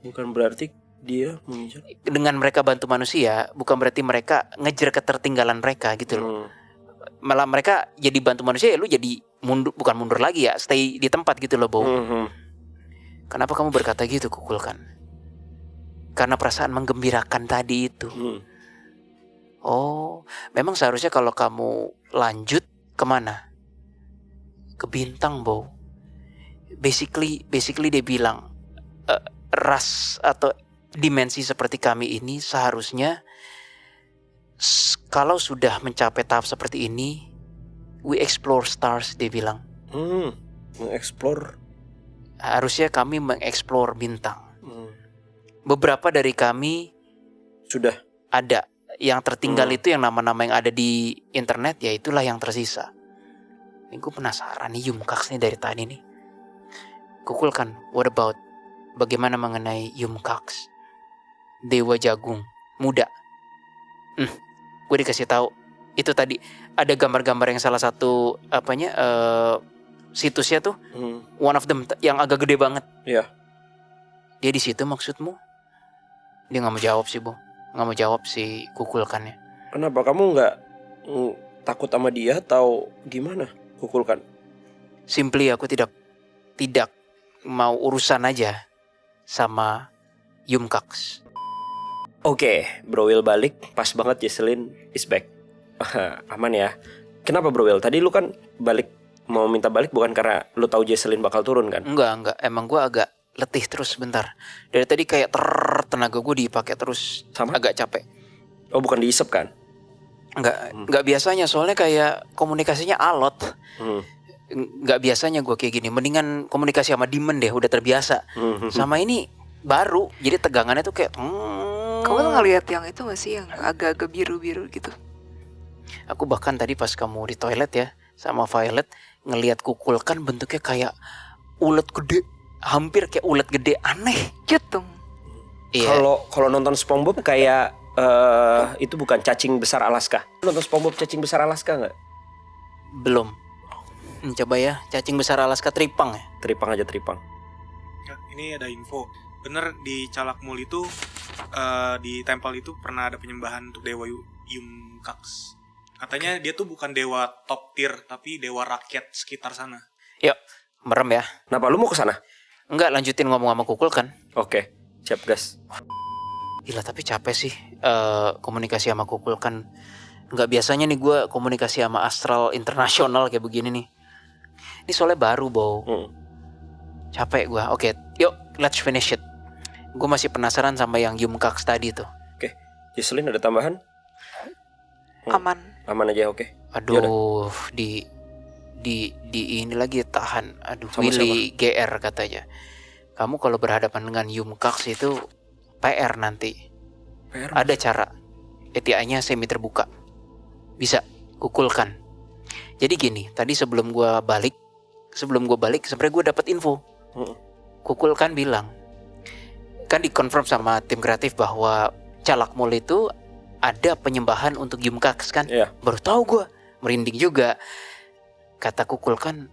Bukan berarti dia mengejar. Dengan mereka bantu manusia, bukan berarti mereka ngejar ketertinggalan mereka gitu loh. Malah mereka jadi bantu manusia, ya lu jadi mundur, bukan mundur lagi ya, stay di tempat gitu loh, Bo. Kenapa kamu berkata gitu, Kukulkan? Karena perasaan menggembirakan tadi itu. Oh, memang seharusnya kalau kamu lanjut kemana? Ke bintang, Bo. Basically dia bilang, ras atau dimensi seperti kami ini seharusnya kalau sudah mencapai tahap seperti ini, we explore stars, dia bilang. Mengeksplor. Harusnya kami mengeksplor bintang. Beberapa dari kami sudah ada. Yang tertinggal itu yang nama-nama yang ada di internet, ya itulah yang tersisa. Ini gue penasaran nih Yumkax nih dari tadi nih. Kukulkan, what about? Bagaimana mengenai Yumkax? Dewa jagung muda. Gue dikasih tahu itu tadi ada gambar-gambar yang salah satu situsnya tuh, one of them yang agak gede banget. Iya. Dia di situ maksudmu? Dia nggak mau jawab sih, Bu. Nggak mau jawab si Kukulkannya. Kenapa kamu nggak takut sama dia atau gimana, Kukulkan? Simply aku tidak mau urusan aja sama Yumkax. Oke, Bro Will balik. Pas banget Jesselyn is back. Aman ya. Kenapa Bro Will? Tadi lu kan mau minta balik bukan karena lu tahu Jesselyn bakal turun kan? Enggak. Emang gue agak letih terus sebentar. Dari tadi kayak tenaga gue dipakai terus. Sama? Agak capek. Oh, bukan diisep kan? Enggak biasanya, soalnya kayak komunikasinya alot. Enggak biasanya gue kayak gini. Mendingan komunikasi sama demon deh, udah terbiasa. Sama ini baru, jadi tegangannya tuh kayak Kamu tuh ngeliat yang itu gak sih, yang agak-agak biru-biru gitu? Aku bahkan tadi pas kamu di toilet ya sama Violet ngelihat Kukulkan bentuknya kayak ulet gede, hampir kayak ulet gede, aneh. Cute dong. Iya. Kalau nonton SpongeBob kayak itu bukan cacing besar Alaska. Nonton SpongeBob cacing besar Alaska nggak? Belum. Coba ya, cacing besar Alaska tripang ya. Tripang aja tripang. Ya, ini ada info. Bener di Calakmul itu di tempel itu pernah ada penyembahan untuk dewa Yumkax. Katanya dia tuh bukan dewa top tier tapi dewa rakyat sekitar sana. Yuk, merem ya. Kenapa lu mau ke sana? Enggak, lanjutin ngomong sama Kukulkan. Oke, siap gas. Gila, tapi capek sih komunikasi sama Kukulkan. Enggak biasanya nih gue komunikasi sama astral internasional kayak begini nih. Ini soalnya baru, Bo. Capek gue. Oke, yuk let's finish it. Gue masih penasaran sama yang Yumkax tadi tuh. Oke, Jesselyn ada tambahan? Aman aja, oke. Aduh, Yaudah. di ini lagi tahan. Aduh, Sama Willy GR katanya. Kamu kalau berhadapan dengan Yumkax itu PR nanti. PR Ada cara. API-nya semi terbuka. Bisa Kukulkan. Jadi gini, tadi sebelum gue balik sebenarnya gue dapat info. Kukulkan bilang, kan dikonfirm sama tim kreatif bahwa Calakmul itu ada penyembahan untuk Yumkax kan? Iya. Baru tahu gue, merinding juga. Kata Kukulkan,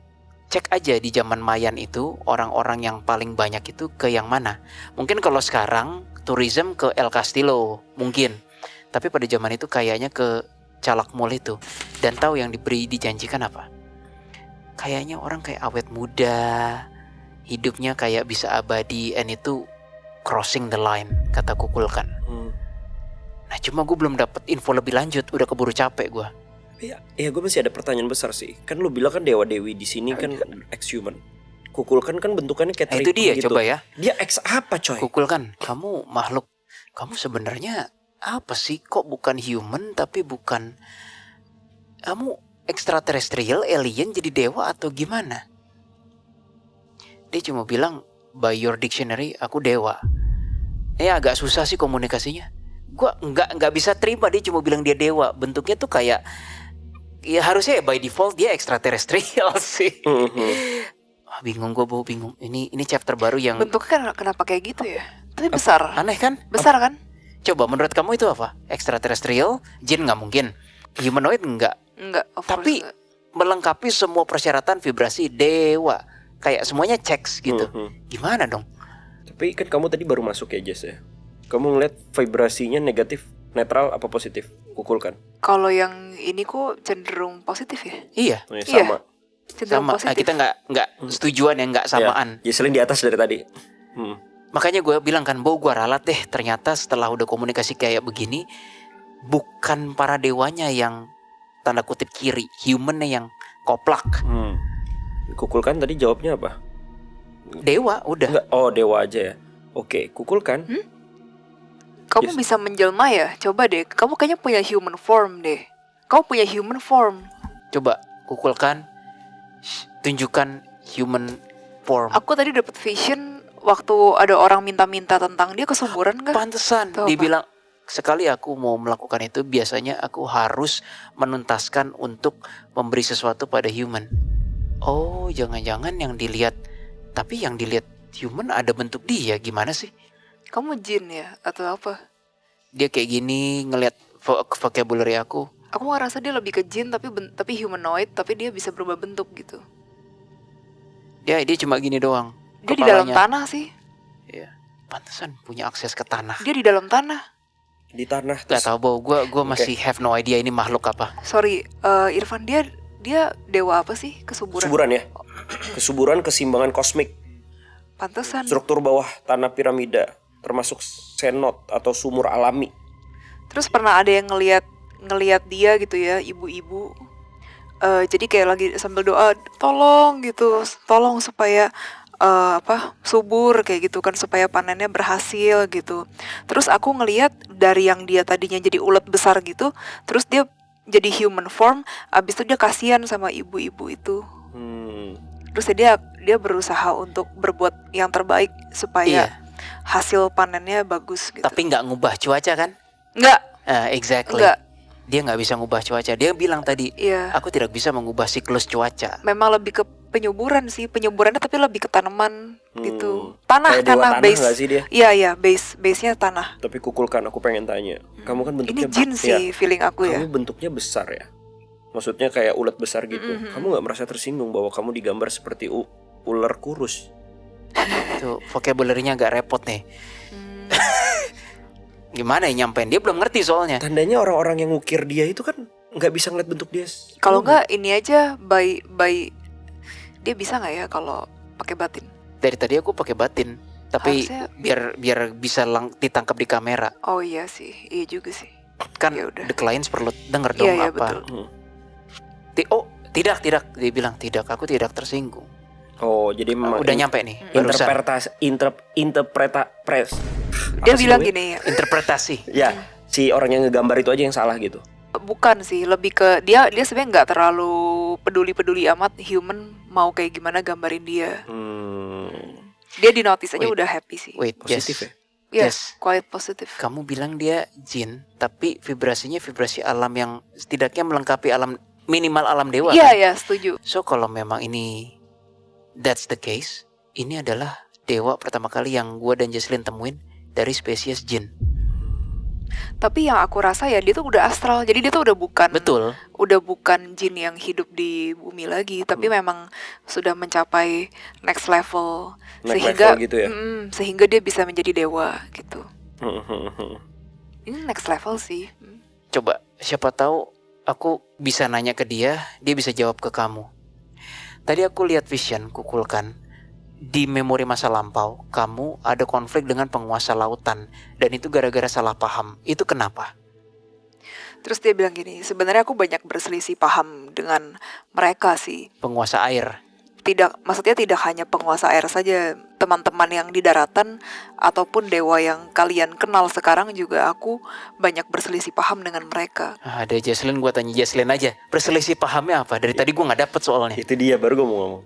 cek aja di zaman Mayan itu orang-orang yang paling banyak itu ke yang mana. Mungkin kalau sekarang tourism ke El Castillo mungkin, tapi pada zaman itu kayaknya ke Calakmul itu. Dan tahu yang dijanjikan apa? Kayaknya orang kayak awet muda, hidupnya kayak bisa abadi, and itu crossing the line, kata Kukulkan. Nah cuma gue belum dapet info lebih lanjut, udah keburu capek gue. Ya gue masih ada pertanyaan besar sih. Kan lu bilang kan dewa dewi di sini kan ex-human. Kukulkan kan bentukannya kayak Itu dia gitu. coba ya. Dia ex apa coy? Kukulkan, kamu makhluk, kamu sebenarnya apa sih? Kok bukan human tapi bukan, kamu extraterrestrial, alien jadi dewa atau gimana? Dia cuma bilang by your dictionary aku dewa. Agak susah sih komunikasinya. Gua nggak bisa terima dia cuma bilang dia dewa. Bentuknya tuh kayak, ya harusnya by default dia extraterrestrial sih. Bingung gue, bingung. Ini chapter baru yang Bentuknya kenapa kayak gitu ya? Tapi besar. aneh kan? Besar kan? Coba menurut kamu itu apa? Extraterrestrial? Jin nggak mungkin. Humanoid nggak. Enggak, of Tapi course enggak. melengkapi semua persyaratan vibrasi dewa. Kayak semuanya checks gitu. Gimana dong? Tapi kan kamu tadi baru masuk ya Jess ya. Kamu ngeliat vibrasinya negatif, netral apa positif? Kukulkan. Kalau yang ini kok cenderung positif ya? Iya. Oh, ya, Iya. sama. Cenderung Sama. positif. Kita nggak setujuan yang nggak samaan. Ya, Jesselyn di atas dari tadi. Makanya gue bilang kan, gue ralat deh. Ternyata setelah udah komunikasi kayak begini, bukan para dewanya yang tanda kutip kiri, humannya yang koplak. Kukulkan tadi jawabnya apa? Dewa udah. Enggak. Oh dewa aja ya. Oke, kukulkan. Kamu Yes. bisa menjelma ya? Coba deh. Kamu kayaknya punya human form deh. Kamu punya human form. Coba kukulkan, tunjukkan human form. Aku tadi dapat vision waktu ada orang minta-minta tentang dia kesuburan kah? Pantesan Tuh, dia bilang, sekali aku mau melakukan itu biasanya aku harus menuntaskan untuk memberi sesuatu pada human. Oh, jangan-jangan yang dilihat, tapi yang dilihat human ada bentuk dia, gimana sih? Kamu jin ya? Atau apa? Dia kayak gini ngelihat vocabulary aku. Aku ngerasa dia lebih ke jin tapi humanoid, tapi dia bisa berubah bentuk gitu. Dia cuma gini doang. Dia di dalam Kepalanya. tanah sih. Iya. Pantesan punya akses ke tanah. Dia di dalam tanah. Di tanah. Gak tau Bo, gue masih have no idea ini makhluk apa. Sorry, Irfan, dia dewa apa sih? Kesuburan. Kesuburan ya. Kesuburan keseimbangan kosmik. Pantesan. Struktur bawah tanah piramida, termasuk senot atau sumur alami. Terus pernah ada yang ngelihat dia gitu ya, ibu-ibu. Jadi kayak lagi sambil doa, tolong gitu, tolong supaya subur kayak gitu kan, supaya panennya berhasil gitu. Terus aku ngelihat dari yang dia tadinya jadi ulet besar gitu, terus dia jadi human form, abis itu dia kasihan sama ibu-ibu itu. Terus dia berusaha untuk berbuat yang terbaik supaya hasil panennya bagus gitu. Tapi nggak ngubah cuaca kan? Enggak. Exactly. Enggak. Dia nggak bisa ngubah cuaca. Dia bilang tadi, Iya. aku tidak bisa mengubah siklus cuaca. Memang lebih ke penyuburan sih, penyuburannya tapi lebih ke tanaman gitu. Tanah, Kayak dewa tanah tanah base. nggak sih dia? Iya, base-nya tanah. Tapi kukulkan, aku pengen tanya. Kamu kan bentuknya Ini jin sih ya, feeling aku ya. kamu bentuknya besar ya. Maksudnya kayak ulet besar gitu. Kamu nggak merasa tersinggung bahwa kamu digambar seperti ular kurus? Tuh vocabulary-nya agak repot nih. Gimana ya nyampein? Dia belum ngerti soalnya. Tandanya orang-orang yang ngukir dia itu kan nggak bisa ngeliat bentuk dia. Kalau enggak ini aja by dia bisa nggak ya kalau pakai batin? Dari tadi aku pakai batin, tapi Harusnya- biar bisa ditangkap di kamera. Oh iya sih, iya juga sih. Kan Ya udah. the clients perlu denger dong Iya, apa. betul. Tidak. Dia bilang tidak, aku tidak tersinggung. Oh, jadi memang Udah nyampe nih. Barusan. Dia bilang gini ya, Interpretasi. Ya, si orang yang ngegambar itu aja yang salah gitu. bukan sih, lebih ke dia sebenarnya nggak terlalu peduli amat human mau kayak gimana gambarin dia. Dia di notice aja Wait. udah happy sih. Wait, Positif Jess. ya? Yes, Yes. quite positif. Kamu bilang dia jin, tapi vibrasinya vibrasi alam yang setidaknya melengkapi alam, minimal alam dewa. Iya kan? ya, setuju. So kalau memang ini that's the case, ini adalah dewa pertama kali yang gue dan Jesslyn temuin dari spesies jin. Tapi yang aku rasa ya dia tuh udah astral, jadi dia tuh Betul. udah bukan jin yang hidup di bumi lagi, tapi memang sudah mencapai next level, Next sehingga level gitu ya? sehingga dia bisa menjadi dewa gitu. Ini next level sih. Coba siapa tahu aku bisa nanya ke dia bisa jawab ke kamu. Tadi aku lihat vision kukulkan. di memori masa lampau kamu ada konflik dengan penguasa lautan dan itu gara-gara salah paham. Itu kenapa? Terus dia bilang gini, sebenarnya aku banyak berselisih paham dengan mereka sih. Penguasa air. Maksudnya tidak hanya penguasa air saja, teman-teman yang di daratan ataupun dewa yang kalian kenal sekarang juga aku banyak berselisih paham dengan mereka. Ada Jesslyn, gue tanya Jesslyn aja. Berselisih pahamnya apa? Dari tadi gue nggak dapet soalnya. Itu dia baru gue mau ngomong.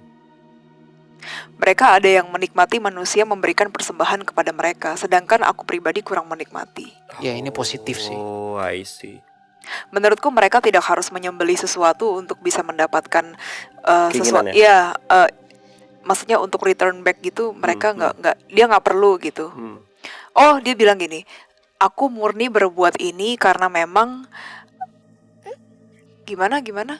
Mereka ada yang menikmati manusia memberikan persembahan kepada mereka, sedangkan aku pribadi kurang menikmati. Ya ini positif sih. Oh, I see. Menurutku mereka tidak harus menyembelih sesuatu untuk bisa mendapatkan sesuatu. Keinginannya. Ya, maksudnya untuk return back gitu, mereka dia nggak perlu gitu. Oh, dia bilang gini, aku murni berbuat ini karena memang gimana?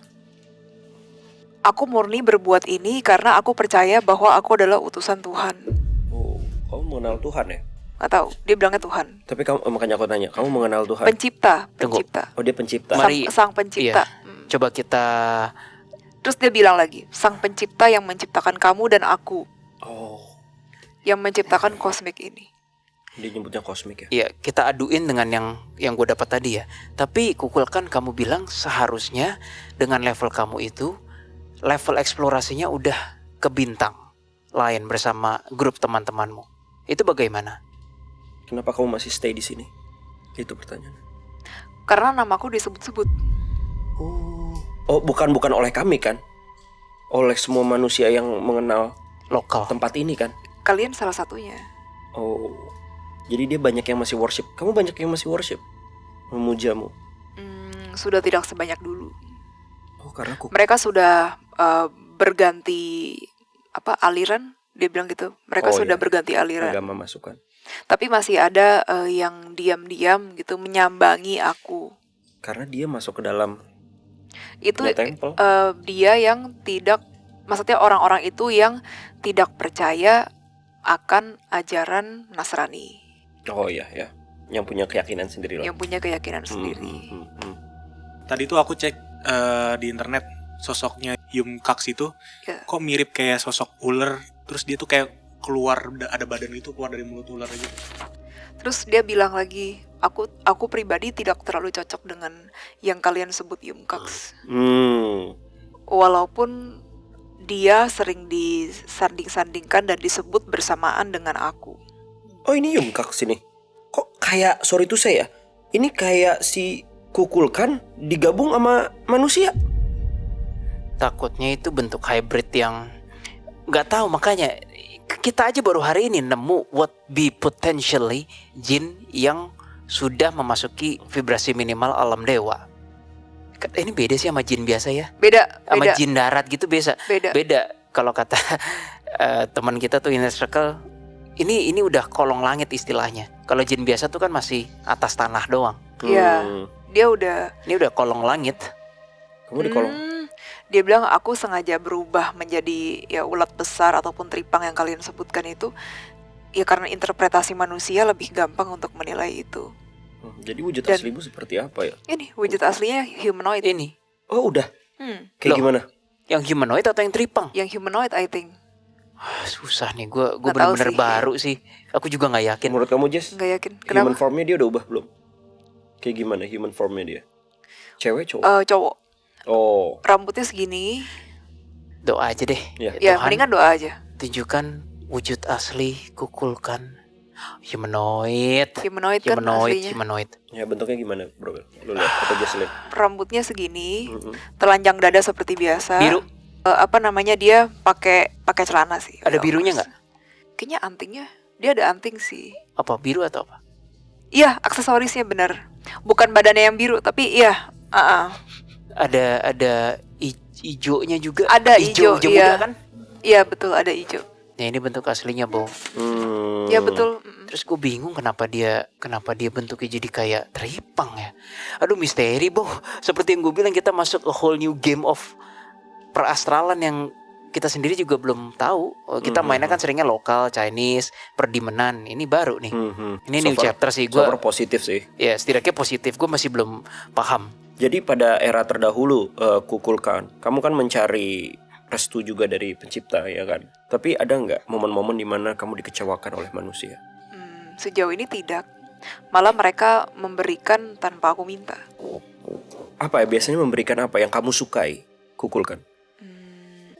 Aku murni berbuat ini karena aku percaya bahwa aku adalah utusan Tuhan. Oh, kamu mengenal Tuhan ya? Nggak tahu, dia bilangnya Tuhan. Tapi makanya aku tanya, kamu mengenal Tuhan? Pencipta. Oh, dia pencipta. Mari- Sang pencipta. Iya. Coba kita Terus dia bilang lagi, sang pencipta yang menciptakan kamu dan aku, Oh, yang menciptakan kosmik ini. dia nyebutnya kosmik ya? ya kita aduin dengan yang gue dapat tadi ya. Tapi kukulkan kamu bilang seharusnya dengan level kamu itu level eksplorasinya udah ke bintang lain bersama grup teman-temanmu. Itu bagaimana? Kenapa kamu masih stay di sini? Itu pertanyaan. Karena namaku disebut-sebut. Oh, bukan oleh kami kan? Oleh semua manusia yang mengenal Lokal. tempat ini kan? Kalian salah satunya. Oh, jadi dia banyak yang masih worship. Kamu banyak yang masih worship, memujamu. Sudah tidak sebanyak dulu. Oh, karena aku. Mereka sudah berganti aliran. Dia bilang gitu. Mereka Oh, sudah iya. berganti aliran. Agama masukan. Tapi masih ada yang diam-diam gitu menyambangi aku. Karena dia masuk ke dalam Itu The Temple. dia yang tidak, maksudnya orang-orang itu yang tidak percaya akan ajaran Nasrani, Oh iya ya, yang punya keyakinan sendiri lah. yang punya keyakinan sendiri. Tadi tuh aku cek di internet sosoknya Yum Kax itu Ya. kok mirip kayak sosok ular, terus dia tuh kayak keluar ada badan itu keluar dari mulut ular aja. Terus dia bilang lagi, aku pribadi tidak terlalu cocok dengan yang kalian sebut Yum Kax. Walaupun dia sering disanding-sandingkan dan disebut bersamaan dengan aku. Oh ini Yum Kax sini. Kok kayak sorry to say ya, ini kayak si Kukulkan digabung sama manusia. Takutnya itu bentuk hybrid yang nggak tahu, makanya kita aja baru hari ini nemu what be potentially jin yang sudah memasuki vibrasi minimal alam dewa. Ini beda sih sama jin biasa ya. Beda. Sama jin darat gitu biasa. Beda. Beda. Kalau kata teman kita tuh Inner Circle, ini udah kolong langit istilahnya. Kalau jin biasa tuh kan masih atas tanah doang. Iya. Dia udah. Ini udah kolong langit. Kamu di kolong. Dia bilang aku sengaja berubah menjadi ya ulat besar ataupun tripang yang kalian sebutkan itu ya karena interpretasi manusia lebih gampang untuk menilai itu. Jadi wujud Dan- aslimu seperti apa ya? Ini wujud aslinya humanoid. Ini Oh udah. Loh. Kayak gimana? yang humanoid atau yang tripang? Yang humanoid I think. Susah nih, gue Nggak tahu bener-bener sih. baru sih. Aku juga nggak yakin. Menurut kamu Jess, Nggak yakin. human Kenapa? formnya dia udah ubah belum? Kayak gimana human formnya dia? Cewek cowok? Cowok. Oh, Rambutnya segini. Doa aja deh. ya. Ya Tuhan, mendingan doa aja. tunjukkan wujud asli Kukulkan. Humanoid. Humanoid kan aslinya. Humanoid. Ya bentuknya gimana, bro? Lu lihat atau Jess lihat? Rambutnya segini. Telanjang dada seperti biasa. Biru. Dia pakai celana sih. Ada Of birunya course. nggak? Kayaknya antingnya. Dia ada anting sih. Apa biru atau apa? Iya, aksesorisnya benar. Bukan badannya yang biru, tapi iya. Ada hijaunya juga. Ada hijau, muda iya. kan? Iya betul, ada hijau. Nah ini bentuk aslinya, Bo. Iya betul. Terus gue bingung kenapa dia bentuknya jadi kayak tripang ya. Aduh misteri, Bo. Seperti yang gue bilang, kita masuk a whole new game of perastralan yang kita sendiri juga belum tahu. Kita mainnya kan seringnya lokal, Chinese, perdimenan. Ini baru nih. Ini new chapter sih. So Gue far positif sih. ya setidaknya positif. Gue masih belum paham. Jadi pada era terdahulu Kukulkan, kamu kan mencari restu juga dari pencipta ya kan. Tapi ada nggak momen-momen dimana kamu dikecewakan oleh manusia? Sejauh ini tidak. Malah mereka memberikan tanpa aku minta. Apa ya biasanya memberikan apa yang kamu sukai? Kukulkan.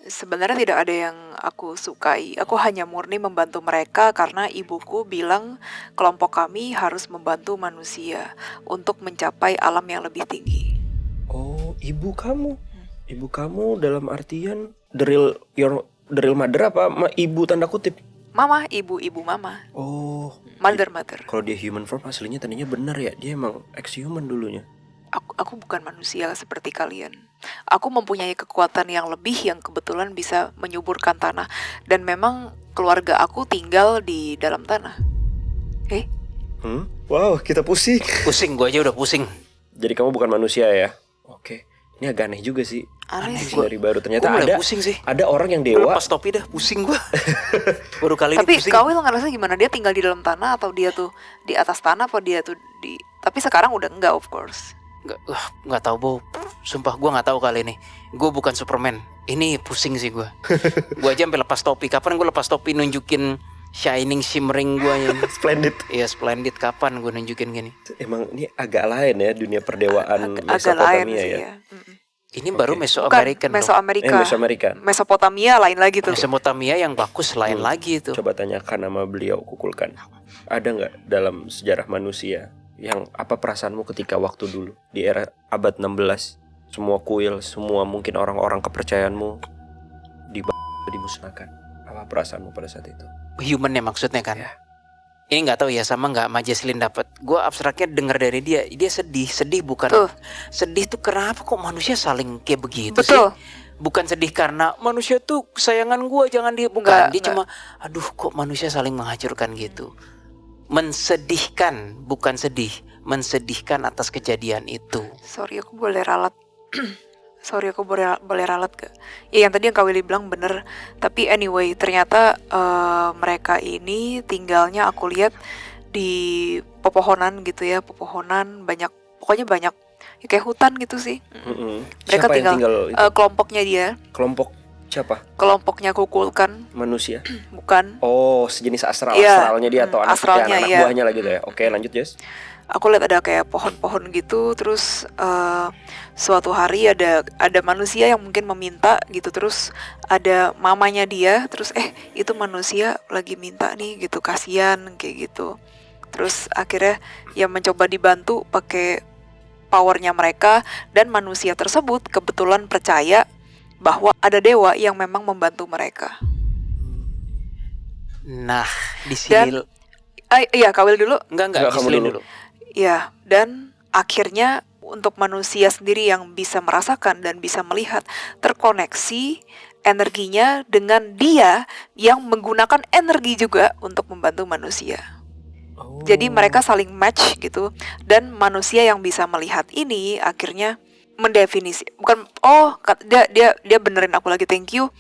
Sebenarnya tidak ada yang aku sukai. Aku hanya murni membantu mereka karena ibuku bilang kelompok kami harus membantu manusia untuk mencapai alam yang lebih tinggi. Oh, ibu kamu. Ibu kamu dalam artian the real mother apa ibu tanda kutip? Mama, ibu mama. Oh, Mother. kalau dia human form aslinya tadinya benar ya. Dia emang ex-human dulunya. Aku bukan manusia seperti kalian. Aku mempunyai kekuatan yang lebih yang kebetulan bisa menyuburkan tanah. Dan memang keluarga aku tinggal di dalam tanah. Wow, kita pusing. Pusing, gue aja udah pusing. Jadi kamu bukan manusia ya? Oke. Ini agak aneh juga sih. Aneh Pusing sih. dari baru. Ternyata Gua mulai ada pusing sih. ada orang yang Gue dewa. lepas topi dah, pusing gue. Baru kali ini Tapi pusing. kau itu ngerasa gimana? Dia tinggal di dalam tanah atau dia tuh di atas tanah apa dia tuh di... Tapi sekarang udah enggak, of course. Nggak tahu, Bo. Sumpah gue nggak tahu kali ini. Gue bukan Superman. Ini pusing sih gue. Gue aja sampai lepas topi. Kapan gue lepas topi nunjukin shining shimmering gue yang Splendid. Iya, splendid. Kapan gue nunjukin gini? Emang ini agak lain ya dunia perdewaan Agak lain Mesopotamia sih ya. ya. Ini baru Bukan Mesoamerican. Mesoamerika. Mesoamerikan. Mesopotamia lain lagi tuh. Mesopotamia yang bagus lain lagi itu. Coba tanyakan sama beliau, kukulkan. Ada nggak dalam sejarah manusia yang apa perasaanmu ketika waktu dulu di era abad 16 semua kuil, semua mungkin orang-orang kepercayaanmu dimusnahkan. Apa perasaanmu pada saat itu? Human ya maksudnya kan. Ya. Ini nggak tahu ya sama nggak Majeslin dapat. Gue abstraknya dengar dari dia sedih bukan. Tuh. Sedih tuh kenapa kok manusia saling kayak begitu Betul. sih? Bukan sedih karena manusia tuh kesayangan gue jangan dia bukan. Nggak, Dia nggak. cuma aduh kok manusia saling menghancurkan gitu. Mensedihkan bukan sedih, mensedihkan atas kejadian itu. Sorry aku boleh ralat. Sorry aku boleh ralat gak? Ya yang tadi yang Kak Willy bilang bener. Tapi anyway ternyata mereka ini tinggalnya aku lihat di pepohonan gitu ya. Pepohonan banyak, pokoknya banyak ya, kayak hutan gitu sih. Mereka Siapa yang tinggal itu? Kelompoknya dia. Kelompok siapa? Kelompoknya kukulkan. Manusia? Bukan. Oh, sejenis astral, Iya, astralnya dia atau astralnya, anak iya. buahnya lah gitu ya. Oke, lanjut Jess. Aku lihat ada kayak pohon-pohon gitu. Terus suatu hari ada manusia yang mungkin meminta gitu. Terus ada mamanya dia. Terus itu manusia lagi minta nih gitu, kasihan kayak gitu. Terus akhirnya ya mencoba dibantu pakai powernya mereka. Dan manusia tersebut kebetulan percaya bahwa ada dewa yang memang membantu mereka. Nah di sini Iya Kak Will dulu. enggak kamu Gislin dulu. dulu. Ya, dan akhirnya untuk manusia sendiri yang bisa merasakan dan bisa melihat terkoneksi energinya dengan dia yang menggunakan energi juga untuk membantu manusia. Oh. Jadi mereka saling match gitu, dan manusia yang bisa melihat ini akhirnya mendefinisi dia benerin aku lagi, thank you.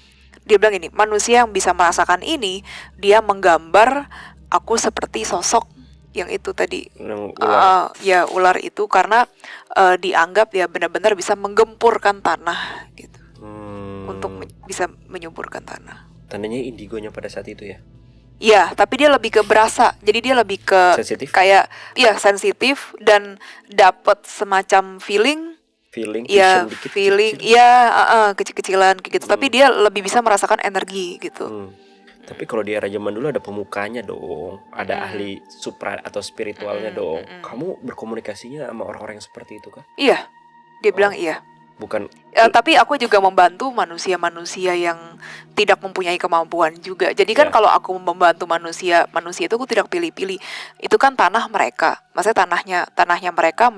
Dia bilang ini, manusia yang bisa merasakan ini, dia menggambar aku seperti sosok yang itu tadi, Yang ular. ular itu karena dianggap ya benar-benar bisa menggempurkan tanah gitu, untuk bisa menyuburkan tanah. Tandanya indigonya pada saat itu ya. Iya, tapi dia lebih ke berasa, jadi dia lebih ke Sensitif? kayak sensitif dan dapat semacam feeling. Iya, vision dikit, feeling, kecil-kecil. iya, kecil-kecilan kayak gitu. Tapi dia lebih bisa merasakan energi gitu. Tapi kalau di era zaman dulu ada pemukanya dong, ada ahli supra atau spiritualnya dong. Kamu berkomunikasinya sama orang-orang yang seperti itu kan? Iya, dia bilang iya. Bukan. Tapi aku juga membantu manusia-manusia yang tidak mempunyai kemampuan juga. Jadi kan Ya. kalau aku membantu manusia itu aku tidak pilih-pilih. Itu kan tanah mereka. Maksudnya tanahnya mereka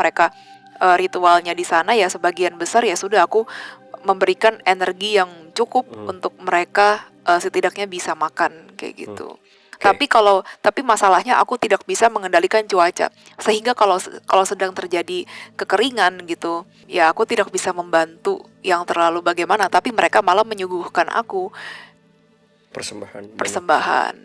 ritualnya di sana ya sebagian besar ya sudah aku memberikan energi yang cukup untuk mereka setidaknya bisa makan kayak gitu. Okay. Tapi masalahnya aku tidak bisa mengendalikan cuaca. Sehingga kalau sedang terjadi kekeringan gitu, ya aku tidak bisa membantu yang terlalu bagaimana, tapi mereka malah menyuguhkan aku persembahan.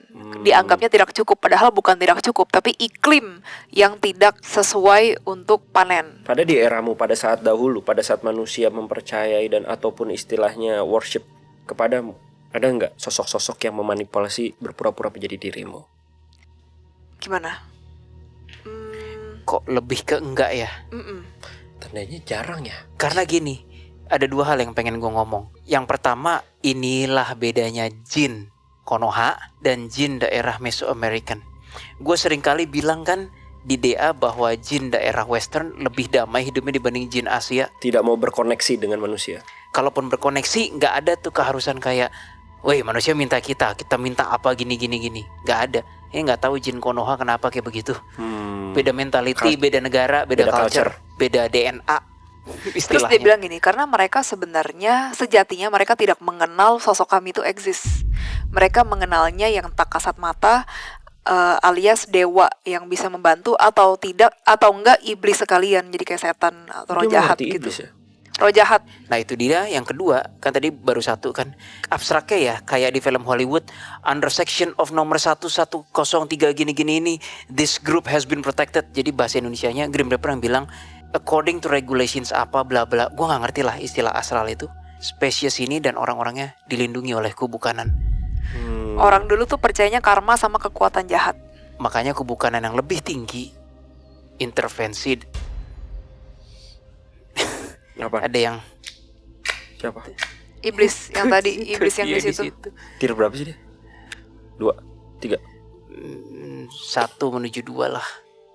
Dianggapnya tidak cukup, padahal bukan tidak cukup, tapi iklim yang tidak sesuai untuk panen. Pada di eramu pada saat dahulu, pada saat manusia mempercayai dan ataupun istilahnya worship kepadamu? Ada nggak sosok-sosok yang memanipulasi berpura-pura menjadi dirimu? Gimana? Hmm, Kok lebih ke enggak ya? mm-mm. Tandanya jarang ya. Karena gini, ada dua hal yang pengen gue ngomong. Yang pertama, inilah bedanya jin Konoha dan jin daerah Mesoamerican. Gue seringkali bilang kan di DA bahwa jin daerah Western lebih damai hidupnya dibanding jin Asia. Tidak mau berkoneksi dengan manusia. Kalaupun berkoneksi, nggak ada tuh keharusan kayak, woi manusia minta kita minta apa gini. Nggak ada. Nggak tahu jin Konoha kenapa kayak begitu. Beda mentality, beda negara, beda culture, beda DNA. Terus dia bilang gini, karena mereka sebenarnya sejatinya mereka tidak mengenal sosok kami itu eksis. Mereka mengenalnya yang tak kasat mata, alias dewa yang bisa membantu atau tidak, atau enggak iblis sekalian, jadi kayak setan atau roh Dia jahat mengerti gitu. iblis ya? Roh jahat. Nah itu dia. Yang kedua, kan tadi baru satu kan, abstraknya ya, kayak di film Hollywood, under section of nomor 1103 gini-gini ini, this group has been protected. Jadi bahasa Indonesianya Grim Reaper yang bilang according to regulations apa bla bla. Gue gak ngerti lah istilah astral itu. Spesies ini dan orang-orangnya dilindungi oleh kubu kanan. Orang dulu tuh percayanya karma sama kekuatan jahat. Makanya kubu kanan yang lebih tinggi intervensi. Apa? Ada yang Siapa? Iblis yang tadi, iblis yang Iya, di situ. Tir berapa sih dia? 2, 3. 1 menuju 2 lah.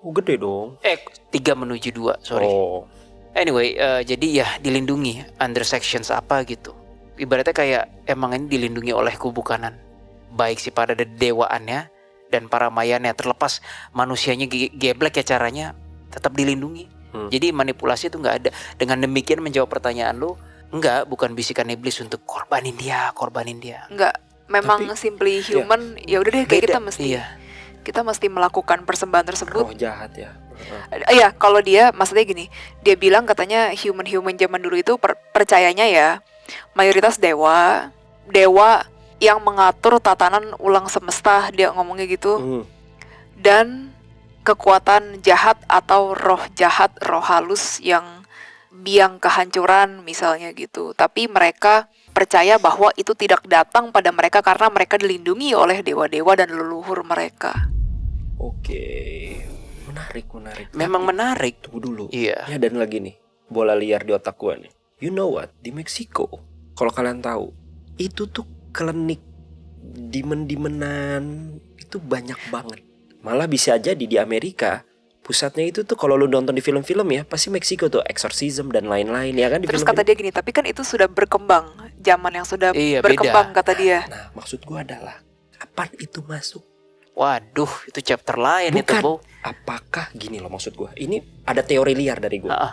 Oh gede dong. 3 menuju 2, sorry. Oh. Anyway, jadi ya dilindungi under sections apa gitu. Ibaratnya kayak emang ini dilindungi oleh kubu kanan. Baik si pada dewaannya dan para mayannya. Terlepas manusianya geblek ya caranya, tetap dilindungi. Jadi manipulasi itu nggak ada. Dengan demikian menjawab pertanyaan lu, enggak, bukan bisikan iblis untuk korbanin dia. Enggak, memang Tapi, simply human. Ya udah deh, kayak Beda. kita mesti melakukan persembahan tersebut. Roh jahat ya. Iya, kalau dia maksudnya gini, dia bilang katanya human zaman dulu itu percayanya ya mayoritas dewa yang mengatur tatanan ulang semesta, dia ngomongnya gitu. Dan kekuatan jahat atau roh jahat, roh halus yang biang kehancuran misalnya gitu. Tapi mereka percaya bahwa itu tidak datang pada mereka karena mereka dilindungi oleh dewa-dewa dan leluhur mereka. Oke. Menarik. Memang menarik. Tunggu dulu. Iya. Ya dan lagi nih, bola liar di otak gua nih. You know what? Di Meksiko, kalau kalian tahu, itu tuh klinik dimen-dimenan itu banyak banget. Malah bisa jadi di Amerika pusatnya itu tuh kalau lu nonton di film-film ya pasti Meksiko tuh, exorcism dan lain-lain ya kan di Terus film-film. kata dia gini, tapi kan itu sudah berkembang, zaman yang sudah berkembang beda. kata dia. Nah, maksud gua adalah kapan itu masuk? Waduh, itu chapter lain itu, Bukan. Bo. Apakah gini loh maksud gua. Ini ada teori liar dari gua. Heeh.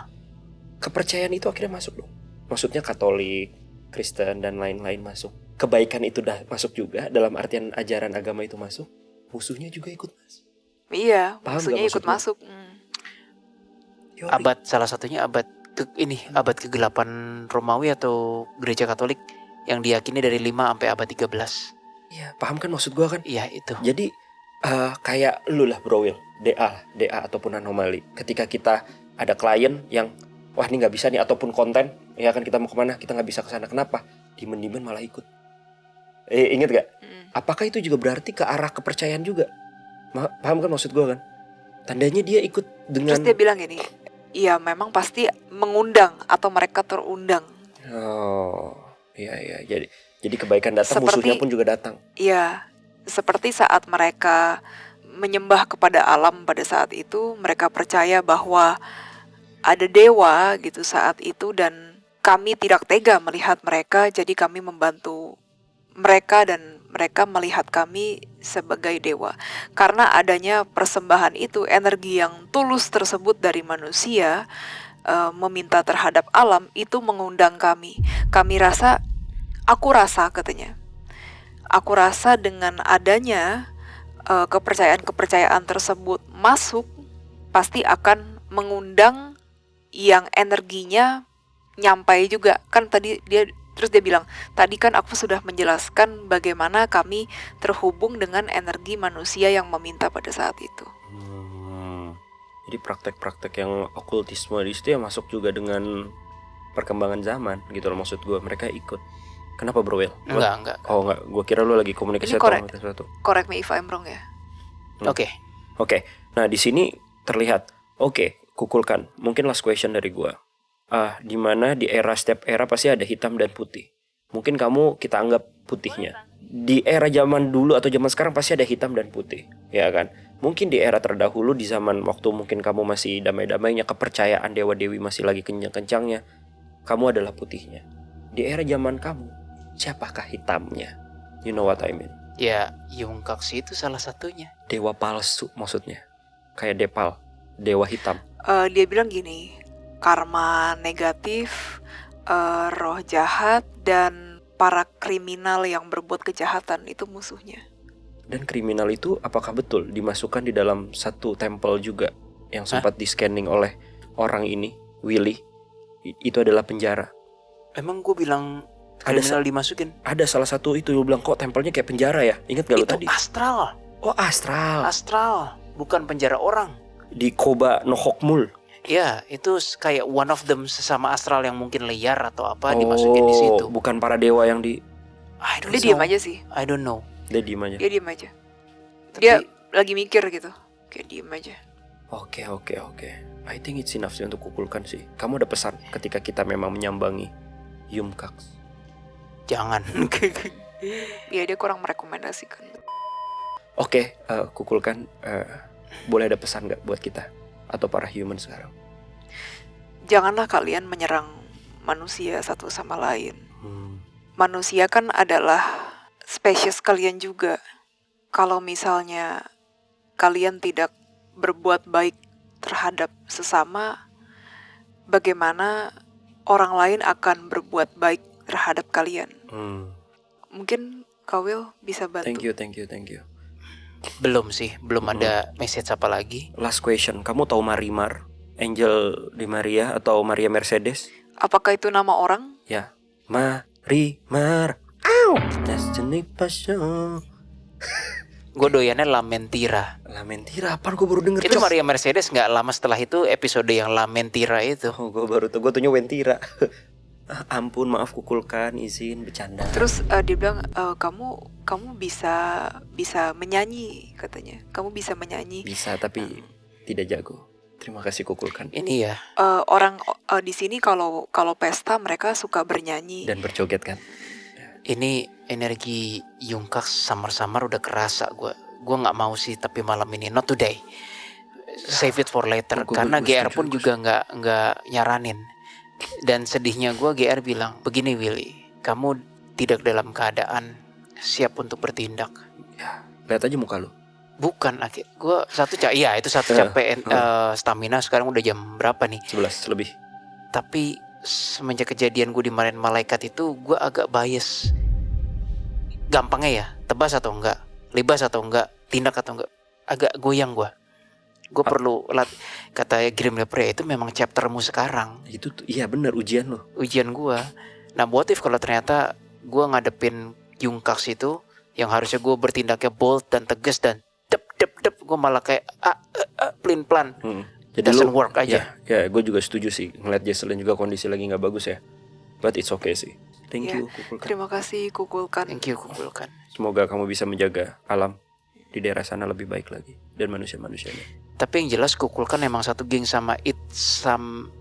Kepercayaan itu akhirnya masuk dong. Maksudnya Katolik, Kristen dan lain-lain masuk. Kebaikan itu udah masuk juga dalam artian ajaran agama itu masuk. Musuhnya juga ikut masuk. Iya, Paham maksudnya nggak ikut maksud lu? masuk. Teori. Abad salah satunya abad ke-8 Romawi atau Gereja Katolik yang diyakini dari 5 sampai abad 13. Iya, paham kan maksud gua kan? Iya, itu. Jadi kayak lu lah Bro Will, DA ataupun anomali. Ketika kita ada klien yang wah ini nggak bisa nih ataupun konten, ya kan kita mau kemana kita nggak bisa kesana. Kenapa? Dimen-dimen malah ikut. Ingat gak? Apakah itu juga berarti ke arah kepercayaan juga? Paham kan maksud gue kan? Tandanya dia ikut dengan. Terus dia bilang gini, iya memang pasti mengundang atau mereka terundang. Oh, iya. Jadi kebaikan datang, Seperti- musuhnya pun juga datang. Iya, seperti saat mereka menyembah kepada alam pada saat itu, mereka percaya bahwa ada dewa gitu saat itu dan kami tidak tega melihat mereka, jadi kami membantu mereka dan mereka melihat kami sebagai dewa. Karena adanya persembahan itu, energi yang tulus tersebut dari manusia meminta terhadap alam itu mengundang kami. Aku rasa katanya. Aku rasa dengan adanya kepercayaan-kepercayaan tersebut masuk, pasti akan mengundang yang energinya nyampai juga. Kan tadi terus dia bilang, tadi kan aku sudah menjelaskan bagaimana kami terhubung dengan energi manusia yang meminta pada saat itu. Jadi praktek-praktek yang okultisme di situ ya masuk juga dengan perkembangan zaman gitu loh maksud gue. Mereka ikut Kenapa bro Will? Enggak. Oh enggak, gue kira lu lagi komunikasi Ini atau correct. sesuatu. Correct me if I'm wrong ya. Oke. Oke, nah di sini terlihat. Oke, kukulkan. Mungkin last question dari gue. Dimana di setiap era pasti ada hitam dan putih. Mungkin kamu kita anggap putihnya. Di era zaman dulu atau zaman sekarang pasti ada hitam dan putih, ya kan? Mungkin di era terdahulu, di zaman waktu mungkin kamu masih damai-damainya, kepercayaan dewa-dewi masih lagi kencang-kencangnya, kamu adalah putihnya. Di era zaman kamu, siapakah hitamnya? You know what I mean? Ya, Yungkaks itu salah satunya. Dewa palsu maksudnya. Kayak Depal, dewa hitam. Dia bilang gini, karma negatif, roh jahat, dan para kriminal yang berbuat kejahatan itu musuhnya. Dan kriminal itu apakah betul dimasukkan di dalam satu temple juga yang sempat di-scanning oleh orang ini, Willy? Itu adalah penjara. Emang gue bilang Ada kriminal dimasukin? Ada salah satu itu lu bilang kok tempelnya kayak penjara ya? Ingat gak lu Itu tadi? astral. Oh astral. Astral, bukan penjara orang. Di Koba no Hokmul. Ya, itu kayak one of them sesama astral yang mungkin liar atau apa dimasukin di situ. Bukan para dewa yang di... I don't Dia know. diam aja sih. I don't know. Dia diem aja. Dia diam aja. Tapi Dia lagi mikir gitu. Kayak diem aja. Oke. I think it's enough sih untuk kukulkan sih. Kamu ada pesan ketika kita memang menyambangi Yumkaks? jangan. Ya dia kurang merekomendasikan. Oke, kukulkan. Boleh ada pesan gak buat kita? Atau para human sekarang? Janganlah kalian menyerang manusia satu sama lain. Hmm. Manusia kan adalah spesies kalian juga. Kalau misalnya kalian tidak berbuat baik terhadap sesama, bagaimana orang lain akan berbuat baik terhadap kalian? Mungkin Kak Will bisa bantu. Thank you. Belum sih, belum ada message apa lagi. Last question, kamu tahu Marimar? Angel di Maria atau Maria Mercedes? Apakah itu nama orang? Ya, Marimar. Ow! Destiny Passion. Gue doyannya Lamentira. Lamentira, apaan gue baru denger. Itu Des? Maria Mercedes nggak lama setelah itu episode yang Lamentira itu. Oh, gue baru tuh, gue tuhnya Wentira. Ampun, maaf kukulkan, izin bercanda. Terus dia bilang kamu bisa menyanyi katanya. Kamu bisa menyanyi. Bisa tapi tidak jago. Terima kasih kukulkan Ini ya, Orang di sini kalau pesta mereka suka bernyanyi. dan berjoget kan. ini energi Yungkaks samar-samar udah kerasa gue. Gue nggak mau sih, tapi malam ini, not today. Save it for later. Gua Karena GR setuju, pun gua juga nggak nyaranin. Dan sedihnya gue, GR bilang begini, Willy, kamu tidak dalam keadaan siap untuk bertindak. Lihat aja muka lu. Bukan, akhir gue itu capek stamina. Sekarang udah jam berapa nih? 11 lebih. Tapi semenjak kejadian gue dimarahin malaikat itu, gue agak bias. Gampangnya ya, tebas atau enggak, libas atau enggak, tindak atau enggak, agak goyang gue. Gue perlu kata Grim Reaper itu memang chaptermu sekarang, Itu tuh, iya benar ujian lo. ujian gue. Nah, what if kalau ternyata gue ngadepin Yungkaks itu, yang harusnya gue bertindaknya bold dan tegas dan dep, gue malah kayak pelin-pelan. Jadi Doesn't work aja. Ya, gue juga setuju sih. Ngeliat Jesselyn juga kondisi lagi nggak bagus ya. But it's okay sih. Thank Ya, you kukulkan. Terima kasih kukulkan. Thank you, kumpulkan. Semoga kamu bisa menjaga alam di daerah sana lebih baik lagi dan manusia-manusianya. Tapi yang jelas kukulkan emang satu geng sama Itzamna.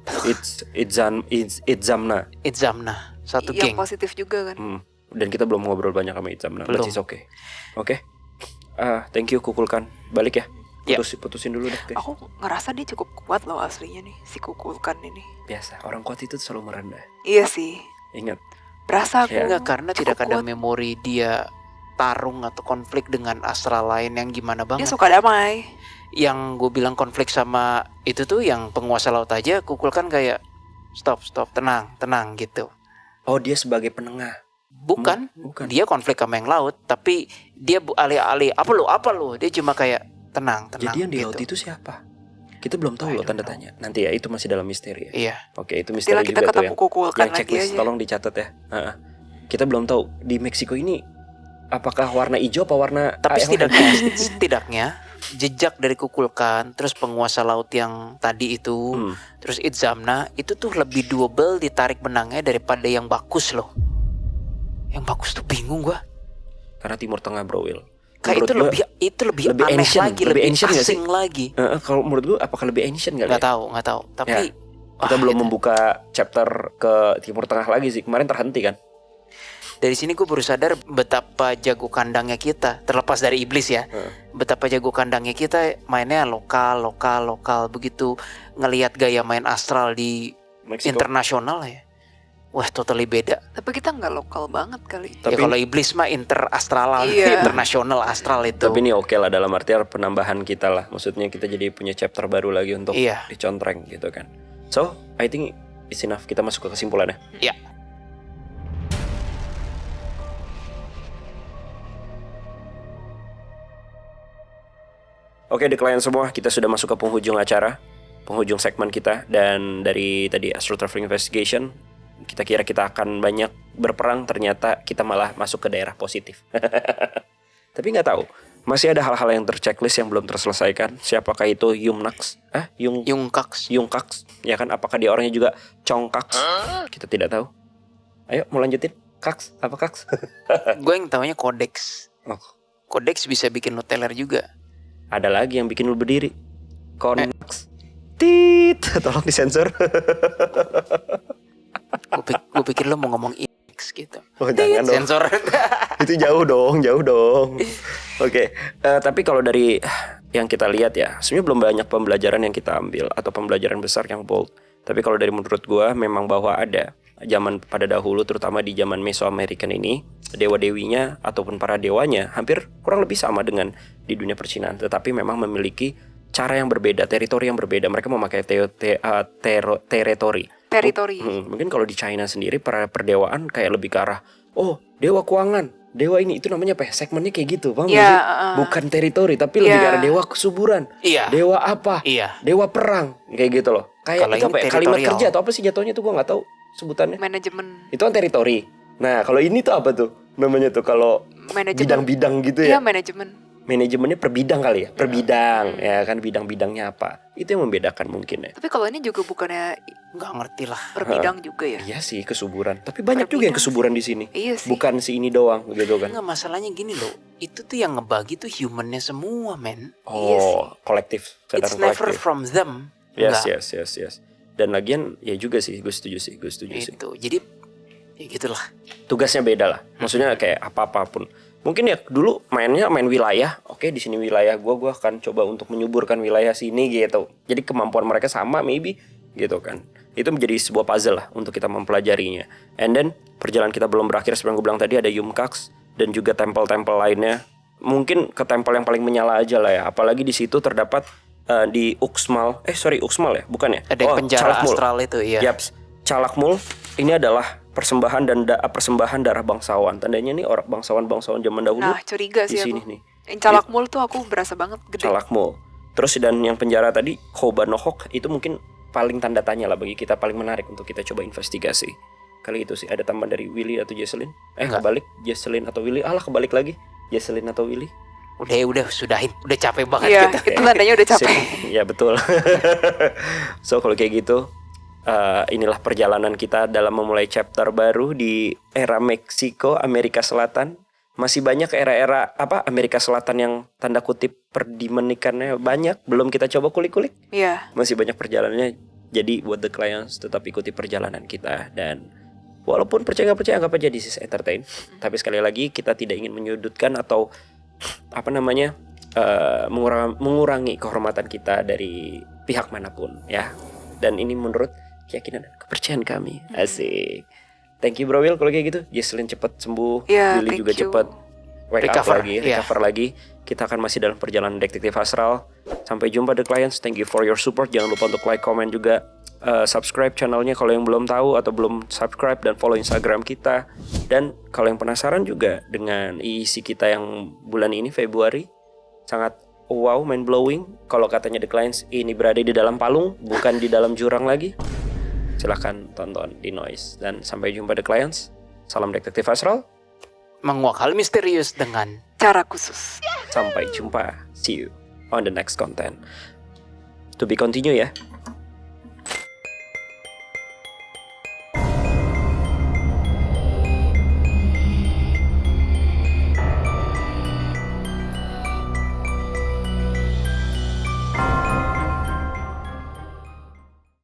Itzamna, satu Yang geng. positif juga kan. Dan kita belum ngobrol banyak sama Itzamna. Belum. But it's okay. Oke. Thank you kukulkan. Balik ya. Ya. Putusin dulu deh guys. Aku ngerasa dia cukup kuat loh aslinya nih, si kukulkan ini. Biasa, orang kuat itu selalu merendah. Iya sih. Ingat. Berasa aku. Ya. Enggak, karena cukup tidak ada kuat. memori dia tarung atau konflik dengan astral lain yang gimana Dia banget. suka damai. Yang gue bilang konflik sama itu tuh yang penguasa laut aja, kukulkan kayak stop, tenang gitu. Oh, dia sebagai penengah. Bukan, Bukan. dia konflik sama yang laut, tapi dia alih-alih apa lu, dia cuma kayak tenang Jadi yang di gitu. laut itu siapa? Kita belum tahu I loh, don't tanda know. tanya. Nanti ya, itu masih dalam misteri ya. Iya, Oke, itu misteri Istilah kita juga tuh ketemu kukulkan yang lagi checklist. aja. Tolong dicatat ya. Kita belum tahu di Meksiko ini apakah warna hijau apa warna tapi yang lain? setidaknya jejak dari kukulkan, terus penguasa laut yang tadi itu, terus Itzamna itu tuh lebih doable ditarik benangnya daripada yang bagus loh. Yang bagus tuh bingung gua. Karena Timur Tengah, Bro Will. Kayak Menurut itu gua lebih lebih aneh ancient, lagi, lebih lebih ancient nggak sih? asing lagi. Kalau menurut gue apakah lebih ancient kali Nggak ya? tahu. Tapi Kita wah, belum itu. membuka chapter ke Timur Tengah lagi sih. Kemarin terhenti kan? Dari sini gue baru sadar betapa jago kandangnya kita, terlepas dari iblis ya. Betapa jago kandangnya kita mainnya lokal. Begitu ngelihat gaya main Astral di Meksiko. internasional ya, wah totally beda. Tapi kita nggak lokal banget kali. Ya Tapi kalau iblis mah interastralan, Iya. internasional astral itu. Tapi ini oke lah, dalam artian penambahan kita lah. Maksudnya kita jadi punya chapter baru lagi untuk Iya. dicontreng gitu kan. So, I think it's enough. Kita masuk ke kesimpulannya. Ya. Oke, The Client semua, kita sudah masuk ke penghujung acara, penghujung segmen kita. Dan dari tadi Astro Traveling Investigation, kita kira kita akan banyak berperang, ternyata kita malah masuk ke daerah positif. Tapi nggak tahu, masih ada hal-hal yang terchecklist yang belum terselesaikan. Siapakah itu Yumnax? Yungkaks. Yungkaks, ya kan? Apakah dia orangnya juga Congkaks? Kita tidak tahu. Ayo, mau lanjutin? Kaks, apa Kaks? Gue yang tahunya kodeks. Oh, Kodeks bisa bikin lo teler juga. ada lagi yang bikin lu berdiri. Konaks. Tit, tolong disensor. Gue pikir lo mau ngomong X gitu. Oh, jangan dong. Sensor. Itu jauh dong. Oke, tapi kalau dari yang kita lihat ya, sebenarnya belum banyak pembelajaran yang kita ambil atau pembelajaran besar yang bold. Tapi kalau dari menurut gua memang bahwa ada zaman pada dahulu, terutama di zaman Mesoamerikan ini, dewa-dewinya ataupun para dewanya hampir kurang lebih sama dengan di dunia percinaan, tetapi memang memiliki cara yang berbeda, teritori yang berbeda. Mereka memakai teritori. Mungkin kalau di China sendiri para perdewaan kayak lebih ke arah, oh, dewa keuangan, dewa ini, itu namanya apa ya? Segmennya kayak gitu, paham nggak Iya, sih? Bukan teritori, tapi lebih Iya. ke arah dewa kesuburan, Iya. dewa apa, Iya. dewa perang, kayak gitu loh. Kayak Kalau itu ini apa ya? Kalimat teritorial. kerja atau apa sih jatuhnya tuh, gue nggak tahu sebutannya. Manajemen. Itu kan teritori. Nah, kalau ini tuh apa tuh namanya tuh, kalau Manajemen. bidang-bidang gitu Iya, ya? manajemen. Manajemennya per bidang kali ya, per bidang, ya kan, bidang-bidangnya apa? Itu yang membedakan mungkin ya. Tapi kalau ini juga bukannya Nggak ngerti lah. per bidang juga ya. Iya sih, kesuburan. Tapi banyak juga yang Perbidang kesuburan di sini. Iya sih. Bukan si ini doang gitu kan. Nggak, masalahnya gini loh. Itu tuh yang ngebagi tuh humannya semua, men. Iya sih. Oh, kolektif, It's kesadaran never kolektif. from them. Yes, Nggak. yes. Dan lagian ya juga sih, gue setuju sih. Itu. Jadi ya gitulah. Tugasnya beda lah. Maksudnya kayak apa-apapun. Mungkin ya dulu main wilayah. Oke, di sini wilayah gua akan coba untuk menyuburkan wilayah sini gitu. Jadi kemampuan mereka sama maybe gitu kan. Itu menjadi sebuah puzzle lah untuk kita mempelajarinya. And then perjalanan kita belum berakhir, seperti yang gue bilang tadi, ada Yumkaks dan juga tempel-tempel lainnya. Mungkin ke tempel yang paling menyala aja lah ya. Apalagi di situ terdapat di Uxmal ya, bukan ya? Ada yang penjara Calakmul. astral itu, iya. Yaps, Calakmul ini adalah persembahan darah bangsawan. Tandanya nih orang bangsawan zaman dahulu. Nah, curiga di sih sini aku. nih. Yang Calakmul tuh aku berasa banget gede. Calakmul. Terus dan yang penjara tadi Kobanohok itu mungkin paling tanda tanya lah bagi kita, paling menarik untuk kita coba investigasi. Kali itu sih. Ada tambahan dari Willy atau Jesselyn? Enggak. Kebalik, Jesselyn atau Willy. Kebalik lagi, Jesselyn atau Willy. Udah sudahin. Udah capek banget Iya, kita. itu tandanya udah capek. Sip. Ya betul. So kalau kayak gitu, inilah perjalanan kita dalam memulai chapter baru di era Meksiko, Amerika Selatan. Masih banyak era-era Amerika Selatan yang tanda kutip perdimenikannya banyak, belum kita coba kulik-kulik. Iya. Masih banyak perjalanannya. Jadi buat The Clients tetap ikuti perjalanan kita, dan walaupun percaya nggak percaya, anggap aja this is entertain. Tapi sekali lagi kita tidak ingin menyudutkan atau mengurangi kehormatan kita dari pihak manapun ya. Dan ini menurut keyakinan dan kepercayaan kami. Asik. Thank you Bro Will kalau kayak gitu. Jesselyn cepat sembuh, Ya, Willy thank juga you. cepat Recover, recover lagi. Kita akan masih dalam perjalanan detektif astral. Sampai jumpa The Clients. Thank you for your support. Jangan lupa untuk like, comment juga, subscribe channelnya kalau yang belum tahu atau belum subscribe, dan follow Instagram kita. Dan kalau yang penasaran juga dengan isi kita yang bulan ini Februari, sangat wow, mind blowing. Kalau katanya The Clients ini berada di dalam palung, bukan di dalam jurang lagi. Silahkan tonton di Noise. Dan sampai jumpa The Clients. Salam detektif astral. Menguak hal misterius dengan Cara khusus. Sampai jumpa. See you on the next content. To be continue ya.